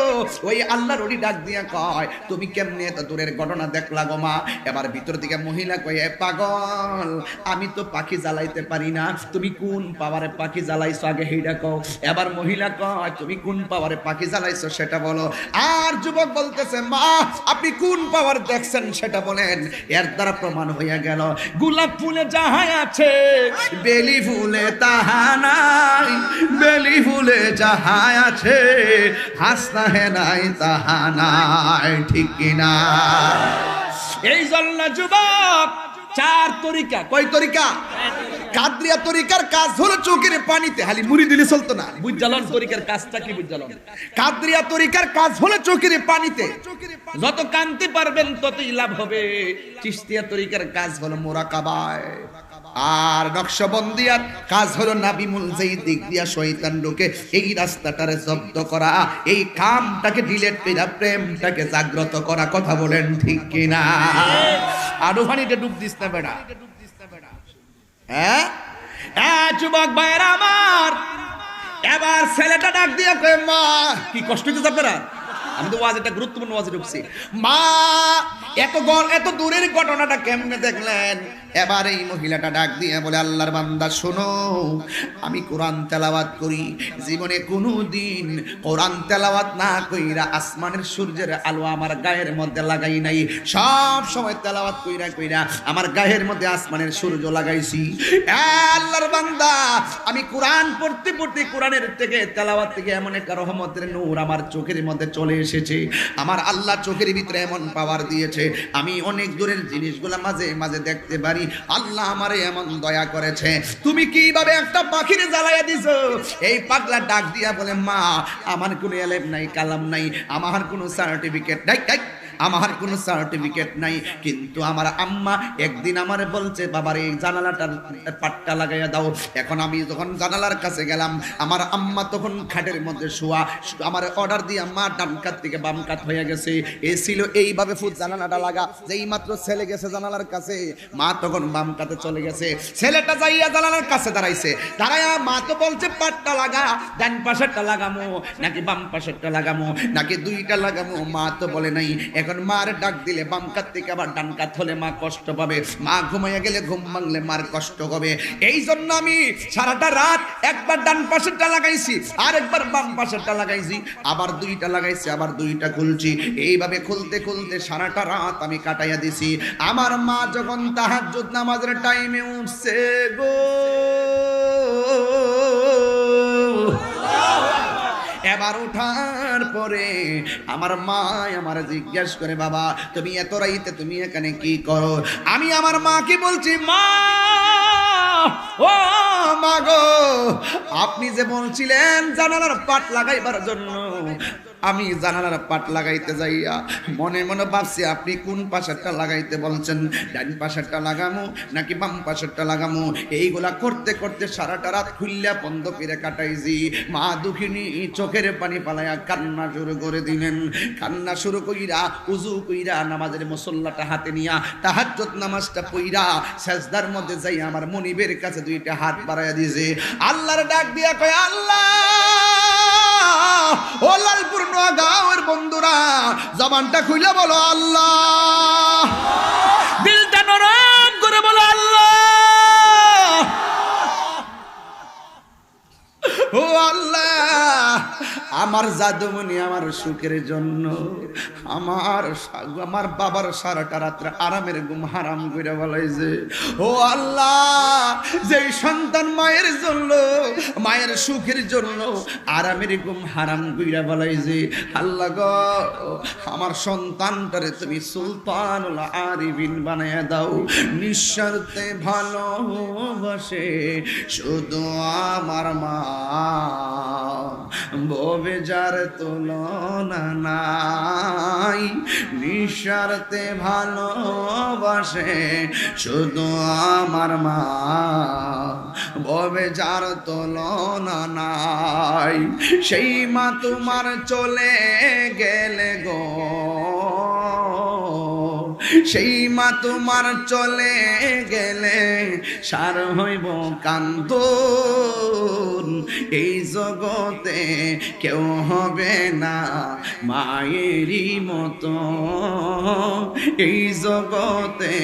ওই আল্লাহর ওলি ডাক দিয়া কয়, তুমি কেমনে এত দূরের ঘটনা দেখলা গো মা? এবার ভিতর দিকে মহিলা কয়, এ পাগল, আমি তো পাখি জ্বালাইতে পারি না, তুমি কোন পাওয়ারে পাখি জ্বালাইছো আগে হেইডা কও। এবার মহিলা কয়, তুমি কোন পাওয়ারে পাখি জ্বালাইছো সেটা বলো। আর যুবক বলতেছে, মা আপনি কোন পাওয়ার দেখছেন সেটা বলেন। এর দ্বারা প্রমাণ হইয়া গেল, গোলাপ ফুলে যাহা আছে বেলি ফুলে তাহা নাই, বেলি ফুলে যাহা আছে হাসনা হে নাই তাহা নাই। ঠিক কিনা? এই জন্য যুবক 4 তরিকা, কয় তরিকা? কাদরিয়া তরিকার কাজ হলো চোখের পানিতে হালি মুড়ি দিলে চলতো না। বুঝজালন তরিকার কাজটা কি বুঝজালন? কাদরিয়া তরিকার কাজ হলো চোখের পানিতে, যত কানতে পারবেন ততই লাভ হবে। চিশতিয়া তরিকার কাজ হলো মুরাকাবায়, আর নকশবন্দিয়ার কাজ হলো নাবিমুল যেই দিক দিয়া শয়তান ঢোকে এই রাস্তাটারে জব্দ করা, এই কামটাকে ডিলিট কইরা প্রেমটাকে জাগ্রত করা। কথা বলেন ঠিক কিনা? আরো পানিতে ডুব দিস না বেটা। হ্যাঁ যুবক ভাইরা আমার, এবার ছেলেটা ডাক দিয়ে কয়, মা কি কষ্ট হইতেছে আপনারা? আমি তো ওয়াজ, একটা গুরুত্বপূর্ণ ওয়াজে ঢুকছি। মা এত দূরের ঘটনাটা কেমনে দেখলেন? এবার এই মহিলাটা ডাক দিয়ে বলে, আল্লাহর বান্দা শোনো, আমি কোরআন তেলাওয়াত করি, জীবনে কোনো দিন কোরআন তেলাওয়াত না কইরা আসমানের সূর্যের আলো আমার গায়ের মধ্যে লাগাই নাই। সব সময় তেলাওয়াত কইরা কইরা আমার গায়ের মধ্যে আসমানের সূর্য লাগাইছি। আল্লাহর বান্দা, আমি কোরআন পড়তে পড়তে কোরআনের থেকে তেলাওয়াত থেকে এমন একটা রহমতের নূর আমার চোখের মধ্যে চলে এসেছে। আমার আল্লাহ চোখের ভিতরে এমন পাওয়ার দিয়েছে, আমি অনেক দূরের জিনিসগুলো মাঝে মাঝে দেখতে পারি। আল্লাহ আমারে এমন দয়া করেছে। তুমি কিভাবে একটা পাখিরে জ্বালাইয়া দিছো? এই পাগলা ডাক দিয়া বলে, মা আমার কোনো এলেম নাই, কালাম নাই, আমার কোনো সার্টিফিকেট নাই, আমার কোনো সার্টিফিকেট নাই, কিন্তু আমার আম্মা একদিন আমারে বলছে, বাবার এই জানালাটার পাট্টা লাগাইয়া দাও। এখন আমি যখন জানালার কাছে গেলাম, আমার আম্মা তখন খাটের মধ্যে শোয়া, আমার অর্ডার দিয়ে আম্মা ডান কাত থেকে বাম কাত হয়ে গেছে। এ ছিল এইভাবে ফুট জানালাটা লাগা, যেই মাত্র ছেলে গেছে জানালার কাছে, মা তখন বাম কাতে চলে গেছে। ছেলেটা যাইয়া জানালার কাছে দাঁড়াইছে, দাঁড়াইয়া মা তো বলছে পাট্টা লাগা, ডান পাশেরটা লাগামো নাকি বাম পাশেরটা লাগামো নাকি দুইটা লাগামো, মা তো বলে নাই। এখন এখন মার ডাক দিলে বাম কাত থেকে আবার ডান কাত হলে মা কষ্ট পাবে, মা ঘুমাইয়া গেলে ঘুম ভাঙলে মার কষ্ট হবে। এই জন্য আমি সারাটা রাত একবার ডান পাশেরটা লাগাইছি, আর একবার বাম পাশেরটা লাগাইছি, আবার দুইটা লাগাইছি, আবার দুইটা খুলছি। এইভাবে খুলতে খুলতে সারাটা রাত আমি কাটাইয়া দিছি। আমার মা যখন তাহাজ্জুদ নামাজের টাইমে উঠছে গো, এবার ওঠার পরে আমার মা আমার জিজ্ঞেস করে, বাবা তুমি এত রাইতে তুমি এখানে কি করো? আমি আমার মাকে বলছি, মা ও মা গো, আপনি যে বলছিলেন জানালার পাট লাগাইবার জন্য, আমি জানালার পাট লাগাইতে যাইয়া মনে মনে ভাবছি আপনি কোন পাশেরটা লাগাইতে বলছেন, ডান পাশেরটা লাগামো নাকি বাম পাশেরটা লাগামো। এইগুলা করতে করতে সারাটা রাত খুললা বন্ধ করে কাটাইছি। মা দুঃখিনী চোখের পানি পালাইয়া কান্না শুরু করে দিলেন। কান্না শুরু কইরা উজু কইরা নামাজের মুসল্লাটা হাতে নিয়া তাহাজ্জুদ নামাজটা পইরা সেজদার মধ্যে যাই আমার মনিবের কাছে দুইটা হাত বাড়াইয়া দিয়েছে। আল্লাহর ডাক দিয়া কয়, আল্লাহ ও লালপুর গাঁয়ের বন্ধুরা জবানটা খুইলা বলো আল্লাহ, দিলটা নরম করে বলো আল্লাহ। ও আল্লাহ, আমার জাদুমণি আমার সুখের জন্য আমার বাবার সারাটা রাত্রে আরামের ঘুম হারাম করে বলাইছে। ও আল্লাহ, যেই সন্তান মায়ের জন্য মায়ের সুখের জন্য আরামের ঘুম হারাম করে বলাইছে, আল্লাহ গো আমার সন্তানটারে তুমি সুলতানুল আরিফিন বানাইয়া দাও, নিঃস্বার্থে ভালোবাসে শুধু আমার মা, ভবে যার তুলনা নাই, নিঃস্বার্থে ভালোবাসে শুধু আমার মা, ভবে যার তুলনা নাই। সেই মা তোমার চলে গেলে গো, সেই মা তোমার চলে গেলে সার হইব কান্দন, এই জগতে কেউ হবে না মায়েরই মতো, এই জগতে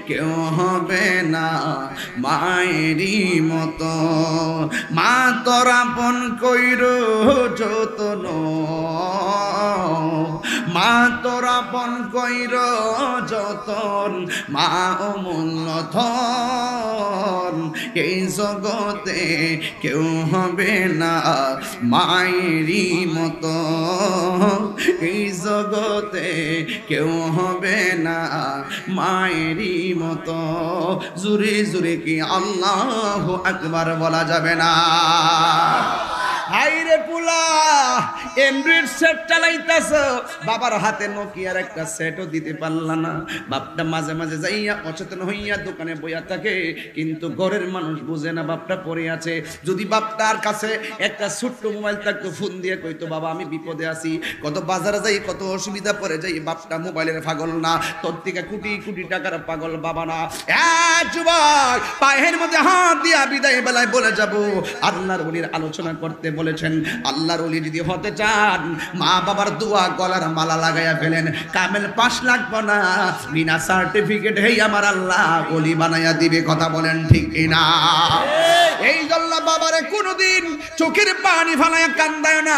কেউ হবে না মায়েরই মতো। মা তোর আপন কইর যতন, মা তোর আপন কইর যতন, মা অমূল্য ধন, এই জগতে কেউ হবে না মায়েরই মতো, এই জগতে কেউ হবে না মায়েরই মতো। জুরে জুরে কি আল্লাহু আকবার বলা যাবে না? হাইরে পুলা অ্যান্ড্রয়েড সেট চালাইতাছ, বাবার হাতে নোকিয়ার একটা সেটও দিতে পারলা না। বাপটা মাঝে মাঝে যাইয়া অচেতন হইয়া দোকানে বইয়া থাকে, কিন্তু ঘরের মানুষ বুঝে না বাপটা পড়ে আছে। যদি বাপটার কাছে একটা ছোট্ট মোবাইল থাকতো, ফোন দিয়ে কইতো বাবা আমি বিপদে আছি, কত বাজারে যাই কত অসুবিধা পড়ে যাই, বাপটা মোবাইলের পাগল না, তোর থেকে কোটি কোটি টাকার পাগল বাবা না। যুবক পায়ের মধ্যে হাত দিয়া বিদায় বেলায় বলে যাব, আল্লাহর ওলির আলোচনা করতে বলেছেন। আল্লাহর ওলি যদি হতে চান মা বাবার দোয়া গলার মালা লাগাইয়া ফেলেন, কামেল পাস লাগবে না, বিনা সার্টিফিকেট হেই আমার আল্লাহ ওলি বানাইয়া দিবে। কথা বলেন ঠিক কিনা? এই জন্য বাবারে কোনোদিন চোখের পানি ফালাইয়া কান্দায় না।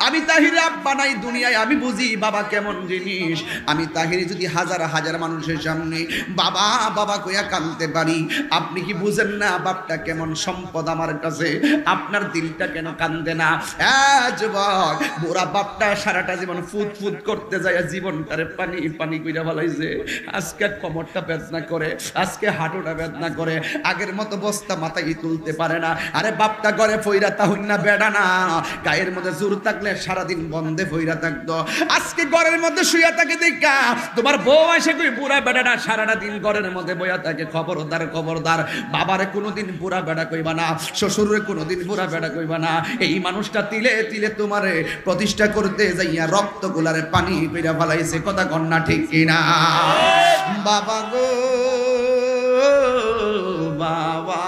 আমি তাহির আব্বা নাই দুনিয়ায়, আমি বুঝি বাবা কেমন জিনিস। আমি তাহির যদি হাজার হাজার মানুষের সামনে বাবা বাবা কইয়া কাঁদতে পারি, আপনি কি বুঝেন না বাপটা কেমন সম্পদ আমার কাছে? আপনার দিলটা কেন কান্দে না? যুবক, বুড়া বাপটা সারাটা জীবন ফুট ফুট করতে যায়, জীবনটারে পানি পানি কইরা ফেলাইছে। আজকে কোমরটা বেদনা করে, আজকে হাঁটুটা বেদনা করে, আগের মতো বস্তা মাথায় তুলতে পারে না। আরে বাপটা ঘরে ফইরা তাহইন না বেডা না, গায়ের মধ্যে জোর থাকলে সারাদিন বন্ধে ফইরা থাকতো। আজকে ঘরের মধ্যে শুয়ে থাকে দেখা তোমার বউ এসে কই বুড়া বেডা না, সারাটা দিন ঘরের মধ্যে বইয়া থাকে। খবরদার খবরদার, বাবারে কোনোদিন বুড়া বেডা কইবা না, শ্বশুরে কোনোদিন বুড়া বেডা কইবা না। এই মানুষটা তিলে তিলে তোমারে প্রতিষ্ঠা করতে যাইয়া রক্ত গুলারে পানি কইরা ফেলাইছে। কথা কন্যা ঠিক কিনা? বাবা গো বাবা,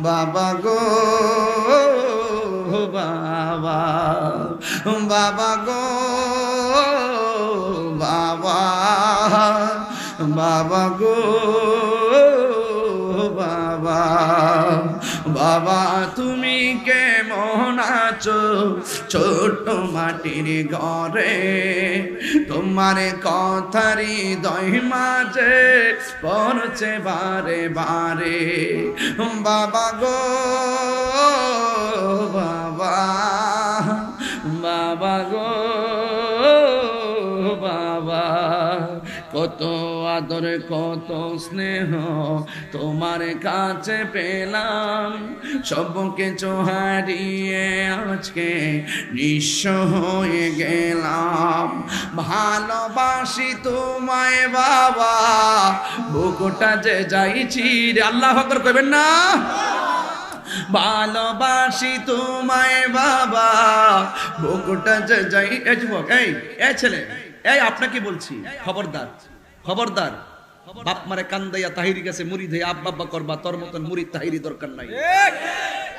বাবা গো বাবা, বাবা গো বাবা গো বাবা, বাবা তুমি কেমন আছো ছোট মাটির ঘরে, তোমার কথারি হৃদয় মাঝে পড়ছে বারে বারে। বাবা গো বাবা, বাবা গো বাবা, কত আদর কত স্নেহ তোমার কাছে পেলাম, সব কিছু হারিয়ে আজকে নিঃস্ব হয়ে গেলাম। ভালোবাসি তোমায় বাবা, বুকটা যে যাইছি রে, আল্লাহু আকবার কইবেন না? ভালোবাসি তোমায় বাবা, বুকটা যে যাই। এই যুবক, এই ছেলে, এই আপনাকে বলছি, খবরদার খবরদার, বাপ মারে কান্দাইয়া তাহিরি গেছে মুরিদ হয়ে আব্বা আব্বা করবা, তোর মতন মুরিদ তাহিরি দরকার নাই।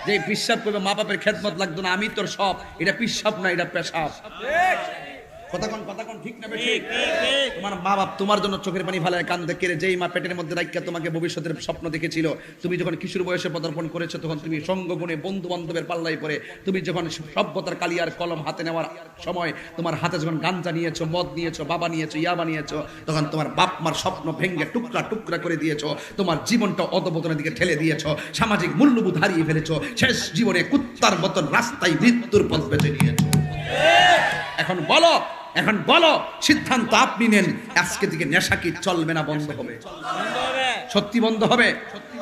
যে পিশাব করবে মা বাপের খেদমত লাগতো না, আমি তোর সব, এটা পিশাব না, এটা পেশাব। কথা কোন ঠিক না ঠিক? তোমার মা বাপ তোমার জন্য চোখের পানি ফেলায় কান্দে, কেড়ে যেই মা পেটের মধ্যে রাখিয়া তোমাকে ভবিষ্যতের স্বপ্ন দেখেছিল, তুমি যখন কিশোর বয়সে পদার্পণ করেছো তখন তুমি সঙ্গগুণে বন্ধু বান্ধবের পাল্লাই পড়ে, তুমি যখন সভ্যতার কালিয়ার কলম হাতে নেওয়ার সময় তোমার হাতে যখন গাঞ্জা নিয়েছো, মদ নিয়েছো, বাবা নিয়েছো, ইয়াবা নিয়েছো, তখন তোমার বাপ মার স্বপ্ন ভেঙে টুকরা টুকরা করে দিয়েছো, তোমার জীবনটা অধপতনের দিকে ঠেলে দিয়েছো, সামাজিক মূল্যবোধ হারিয়ে ফেলেছো, শেষ জীবনে কুত্তার মতন রাস্তায় মৃত্যুর পথ বেছে নিয়েছো। এখন বলো সিদ্ধান্ত আপনি নেন, আজকে থেকে নেশা কি চলবে না বন্ধ হবে? সত্যি বন্ধ হবে?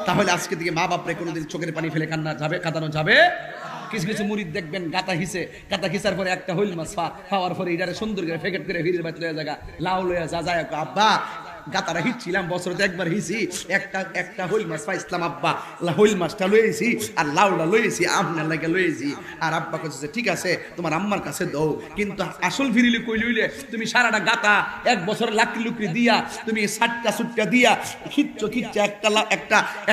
তাহলে আজকে থেকে মা বাপরে কোনোদিন চোখের পানি ফেলে কাঁদানো যাবে? কিছু কিছু মুরিদ দেখবেন গাতা হিসার পরে একটা হইল মাছ খাওয়ার পরে এটারে সুন্দর করে ফেকেট করে ভিড়ের বাড়ি লয়ে জায়গা লাউ লইয়া যা যায়, আব্বা গাতারা হিচ্ছিলাম বছরতে একবার হিসি, একটা হইল মাছ পাইছিলাম আব্বা, হইল মাছটা লয়েছি আর লাউটা লয়েছি, আপনার লাগে লয়েছি। আর আব্বা কাছে ঠিক আছে তোমার আম্মার কাছে দাও, কিন্তু আসল ফিরিলে কই লইলে তুমি সারাটা গাতা এক বছর লাকড়ি লুকড়ি দিয়া তুমি সাতটা সুটটা দিয়া খিচ্ছো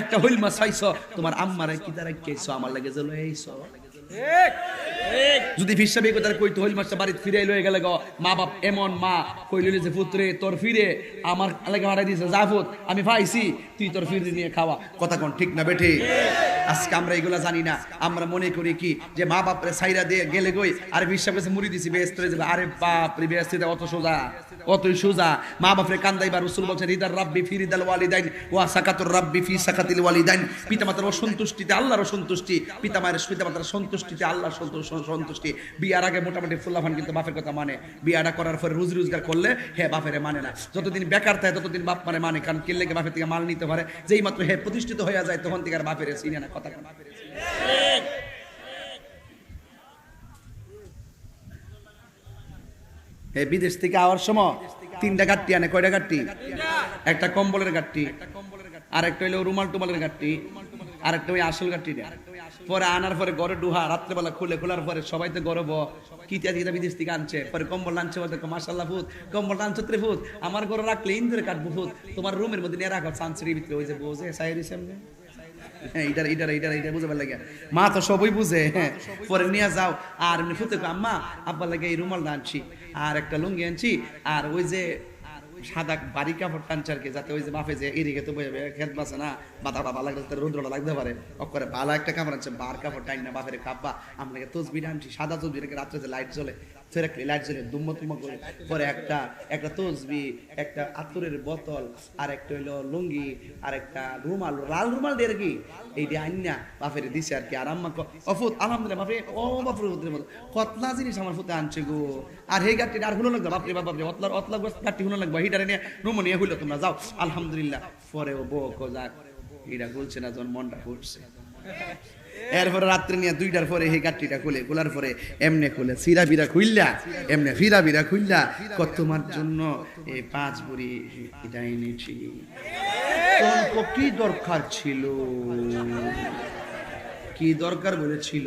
একটা হইল মাছ পাইছো, তোমার আম্মারে কি দ্বারা কেছো আমার লাগে যে লয়েছো। যদি ফিরসাবে কথা কইতো হইল মাছটা বাড়িতে ফিরে লয়ে গেলে গো, মা বাপ এমন মা কইল যে পুত্রে তোর ফিরে আমার লাগে হারাই দিয়েছে, জাফত আমি পাইছি তুই তোর ফিরে নিয়ে খাওয়া। কথা কোন ঠিক না বেঠে? আজকে আমরা এগুলা জানি না, আমরা মনে করি কি যে মা বাপরে সাইরা দিয়ে গেলে গই আর ফিরসাবে কাছে মুড়ি দিছি বেহেশত হয়ে যাবে। আরে বাপ রে, বেহেশত অত সোজা, অতই সোজা। মা বাপরে কান্দাইবা রাসূল বলেন রিদার রাব্বি ফি রিদাল ওয়ালিদাইন ওয়া সাকাতুর রাব্বি ফি সাকাতিল ওয়ালিদাইন, পিতামাতার অসন্তুষ্টিতে আল্লাহর সন্তুষ্টি, পিতামাতার সন্তুষ্টিতে আল্লাহর সন্তুষ্টি। বিয়ার আগে মোটামুটি ফুল্লাফান কিন্তু বাপের কথা মানে, বিয়াটা করার পরে রুজি রোজগার করলে হে বাপেরে মানে না। যতদিন বেকার থাকে ততদিন বাপ মানে, কারণ কিনলে বাপের থেকে মাল নিতে পারে, যেই মাত্র হে প্রতিষ্ঠিত হয়ে যায় তখন থেকে আর বাপেরে চিনে না। কথা হে বিদেশ থেকে আওয়ার সময় 3টা গাট্টি আনে। কয়টা গাট্টি? একটা কম্বলের গাট্টি, আর একটা হইলো রুমাল টুমালের গাট্টি, আর একটা ওই আসল গাট্টি। পরে আনার পরে ঘরে ডুহা রাত্রেবেলা খোলার পরে সবাই তো গরব কিতা বিদেশ থেকে আনছে, পরে কম্বল আনছে, মাশাআল্লাহ ফুত কম্বল আনছো ত্রে ফুত, আমার ঘরে রাখলে ইন্দুরে কাটবো ফুত, তোমার রুমের মধ্যে নিয়ে রাখো চান্সের ভিতরে, ওই যে বোঝে সাইরি সামনে এইটা বুঝাবার লাগে, মা তো সবই বুঝে। হ্যাঁ, পরে নিয়ে যাও আর এমনি ফুতে আম্মা আব্বার লাগে এই রুমাল আনছি আর একটা লুঙ্গি আনছি আর ওই যে সাদা বাড়ি কাপড় টানছে আর কি, যাতে ওই যে বাপে যে এদিকে তো খেত বাসে না, মাথাটা ভালো লাগলে রোদ্রটা লাগতে পারে, অক্ষরে ভালো একটা কাপড় আনছে, বার কাপড় টাইন না বাপের কাব্বা আপনাকে তসবিটা আনছি, সাদা তসবি রেখে রাত্রে যে লাইট জ্বলে লাইট জ্বলে দুম্ম করে, পরে একটা তসবি, একটা আতরের বোতল, আর একটা হইলো লুঙ্গি, আর একটা রুমাল, লাল রুমাল দিয়ে আর কি এইটা আইনা বাপের দিছে আর কি। আর আম্মা অফুত আলহামদুলিল্লাহ বাপরে ও বাপরে কতলা জিনিস আমার ফুতে আনছে গো। আর এই গাড়ি আর হুলো লাগবে বাপরে বাপরে অতলা গাড়ি হুলো লাগবে, হিটারে নিয়ে রুমো নিয়ে হইলো তোমরা যাও আলহামদুলিল্লাহ। পরে ও বউ যাক এটা বলছে না যখন মনটা ফুটছে, এরপরে রাত্রে নিয়ে 2টার পরে এই গাট্টিটা খোলার পরে এমনে খুলে সিরা বিরা খুললা, এমনে ফিরা বিরা খুললা, কত তোমার জন্য এই 5 বুড়ি এটা এনেছি। কি দরকার ছিল, কি দরকার বলেছিল?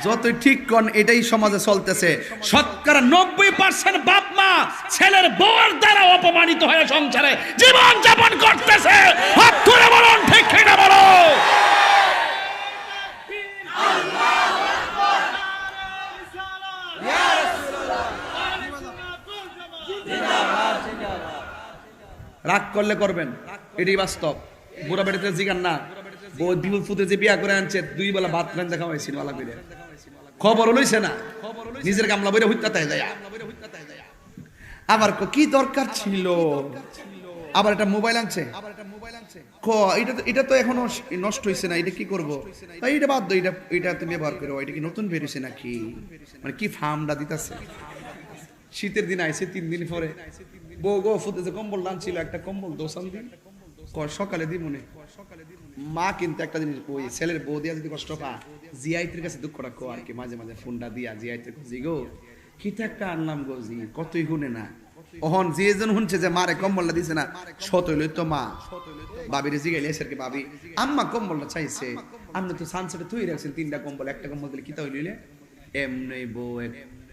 যতই ঠিক কোন এটাই সমাজে চলতেছে। শতকরা 90% বাপ মা ছেলের বউয়ের দ্বারা অপমানিত হয়ে সংসারে জীবন যাপন করতেছে। হাত তুলে বলুন ঠিক কিনা বলো। রাগ করলে করবেন, এটাই বাস্তব। বুড়া বেড়াতে জিগান না, বউ বিপুল ফুতে যে বিয়া করে আনছে 2 বেলা ভাত রান দেখা হয়েছিল আলা কইরে, খবর লইছে না, নিজের গামলা বইরে হুইতা তাই যায়। আবার কি দরকার ছিল, আবার একটা মোবাইল আনছে, এটা তো এখনো নষ্ট হয়েছে না, এটা কি করবো, তাই এটা বাদ দাও, এটা তুমি ব্যবহার করো, এটা কি নতুন বেরিয়েছে নাকি, মানে কি ফার্মটা দিতেছে। শীতের দিন আইছে 3 দিন পরে বউ গো ফুটে যে কম্বল আনছিল, একটা কম্বল দোসান দিন সকালে দি মনে, মা কিন্তু একটা জিনিস, ওই ছেলের বউ দিয়া যদি কষ্ট পা, জিয়াইতের কাছে দুঃখটা কো আর কি, মাঝে মাঝে ফোনটা দিয়া জিয়াইতের জি গো কিটা একটা আনলাম গো জি, কতই গুনে না, ওহন যে জন শুনছে যে মারে কম্বলটা দিছে না, সত হইল তো মা বাবির জিগাইলে এসে বাবি আম্মা কম্বলটা চাইছে, আপনি তো সানসেটে তুই রাখছেন 3টা কম্বল, একটা কম্বল দিলে কিতা হইলে, এমনি বউ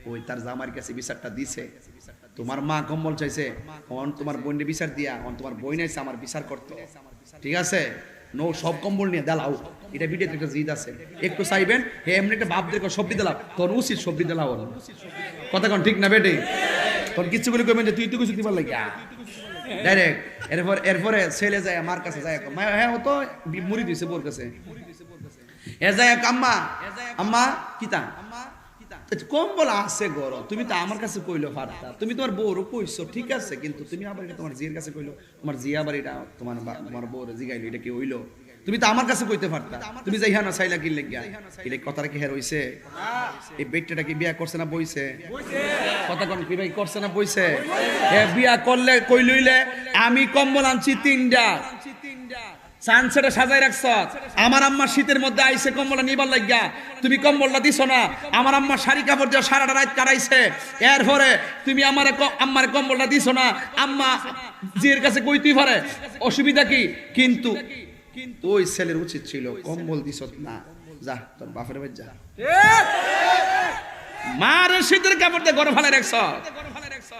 ওই তার জামার কাছে বিচারটা দিছে, তোমার মা কম্বল চাইছে, অন তোমার বোনের বিচার দিয়া, অন তোমার বই নাইছে আমার বিচার করতে, ঠিক আছে, নো সব কম্বল নিয়ে দেলাও, এটা ভিডিওতে একটা জিদ আছে, একটু চাইবেন হে এমনি একটা বাপ দেখো সবজি দিলাম, তোর উচিত সবজি দিলাও, কথা কোন ঠিক না বেটে, তোর কিছু বলে কইবেন যে তুই তো কিছু দিবার লাগিয়া ডাইরেক্ট, এরপরে ছেলে যায় আমার কাছে যায়, হ্যাঁ ও তো মুড়ি দিছে বোর কাছে, এ যায় আম্মা আম্মা কিতা কম্বল আছে গরম, তুমি তো আমার কাছে কইলো ফারতা, তুমি তোমার বউরও কইছো ঠিক আছে, কিন্তু তুমি আবার এটা তোমার জিয়ের কাছে কইলো, তোমার জিয়া আবার এটা তোমার বউরে জিগাইলো, এটা কি হইলো, তুমি তো আমার কাছে কইতে পারতা, তুমি যাই হ্যাঁ না চাইলা কি লেগিয়া, এটা কথাটা কি হের হইছে, এই বেটটা কি বিয়া করছে না বইছে, কথা কোন কি ভাই করছে না বইছে, এ বিয়া করলে কই লইলে আমি কম্বল আনছি 3টা, সানসেটে সাজাই রাখছ, আমার আম্মা শীতের মধ্যে আইছে কম্বলটা নিবার লাগিয়া, তুমি কম্বলটা দিছ না, আমার আম্মা শাড়ি কাপড় দিয়ে সারাটা রাত কাটাইছে, এরপরে তুমি আম্মার কম্বলটা দিছ না, আম্মা জিয়ের কাছে কইতেই পারে, অসুবিধা কি, কিন্তু ওই ছেলের উচিত ছিল কম্বল দিছ না, যা তোর বাপের বাড়ি যা, মার শীতের কাপড় দিয়ে গরম ফেলে রাখছ,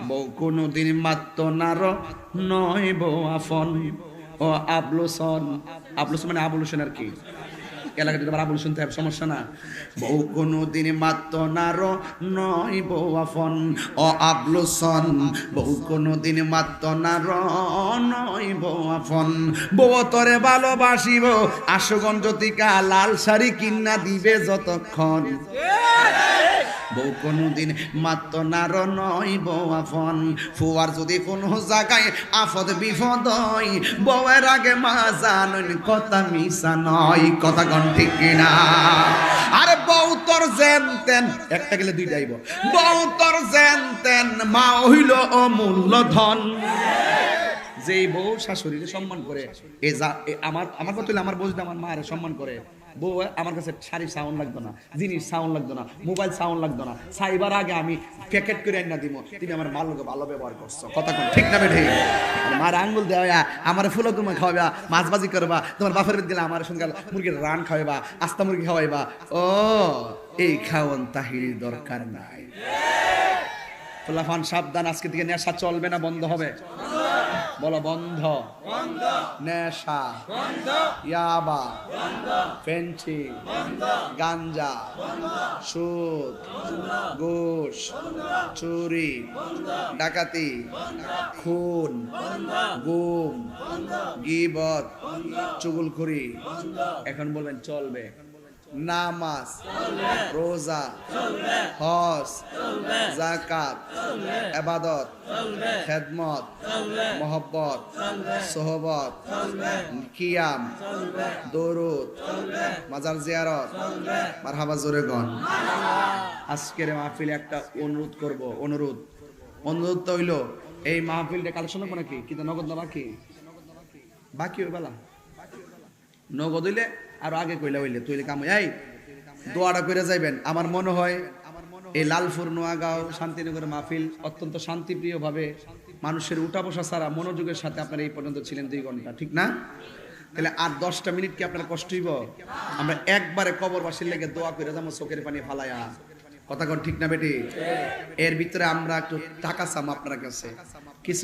বউ কোনদিন মাত্র নার নয় বউ আফন, ও আবলুসন, আবলুসন মানে আবলুসন আর কি, এলাকাতে তোমার আবলুসন তো সমস্যা না, বউ কোনদিন মাত্র নার নয় বউ আফন, ও আবলুসন, বউ কোনদিন মাত্র নার নয় বউ আফন, বউ তরে ভালোবাসিব আশুগঞ্জ টিকা লাল শাড়ি কিনা দিবে যতক্ষণ, বউ কোনদিন মাত্র নার নয় বউ আফন, ফুয়ার যদি কোনো জায়গায় আফদ বিপদ হয়, বউয়ের আগে মা জানেন কথা মিশা নয়, কথা কোন ঠিক কিনা, আরে বউ তোর জেনতেন একটা গেলে 2টা আইব, বউ তোর জেনতেন মা হইল অমূল্য ধন, যেই বউ শাশুড়িকে সম্মান করে, আমার কথা হইলে আমার বউ যদি আমার মায়ের সম্মান করে, বউ আমার কাছে শাড়ি সাউন্ড লাগতো না, জিনিস সাউন্ড লাগতো না, মোবাইল সাউন্ড লাগতো না, সাইবার আগে আমি প্যাকেট করে আইনা দিব, তুমি আমার মালকে ভালো ব্যবহার করছো, কথা কোন ঠিক না বেঠে, মার আঙ্গুল দেওয়া, আমার ফুলো তুমি খাওয়াবা, মাছ ভাজি করবা, তোমার বাপের গেলে আমার সঙ্গে মুরগির রান খাওয়াইবা, আস্তা মুরগি খাওয়াইবা, ও এই খাওয়ান তাহির দরকার নাই, ফুলাফান সাবধান, আজকে থেকে নেশা চলবে না বন্ধ হবে, বলো বন্ধ, নেশা, ইয়াবা, ফেন্সি, গাঞ্জা, সুদ, ঘুষ, চুরি, ডাকাতি, খুন, গুম, গীবত, চুগলখড়ি, এখন বলবেন চলবে, নামাজ, রোজা, হজ, যাকাত, ইবাদত, খেদমত, মহব্বত, সোহবত, কিয়াম, দরুদ, মাজার জিয়ারত, মারহাবা জোরে গন। আজকের মাহফিলে একটা অনুরোধ হইল, এই মাহফিলটা কাল শোনাবো নাকি, কিন্তু নগদ না বাকি ওই বেলা নগদ হইলে আরো আগে কইলা হইলে তুই কাম, এই দোয়াটা করে যাইবেন। আমার মনে হয় এই লালপুর নোয়াগাঁও শান্তিনগর মাহফিল অত্যন্ত শান্তিপ্রিয় ভাবে মানুষের উঠা বসা ছাড়া মনোযোগের সাথে আপনারা এই পর্যন্ত ছিলেন 2 ঘন্টা, ঠিক না? তাহলে আর 10টা মিনিট কি আপনার কষ্ট হইব? আমরা একবারে কবরবাসীর লেগে দোয়া করে যাবো চোখের পানি ফালাইয়া, কথা কোন ঠিক না বেটি? এর ভিতরে আমরা একটু টাকা চাম আপনার কাছে, কিছু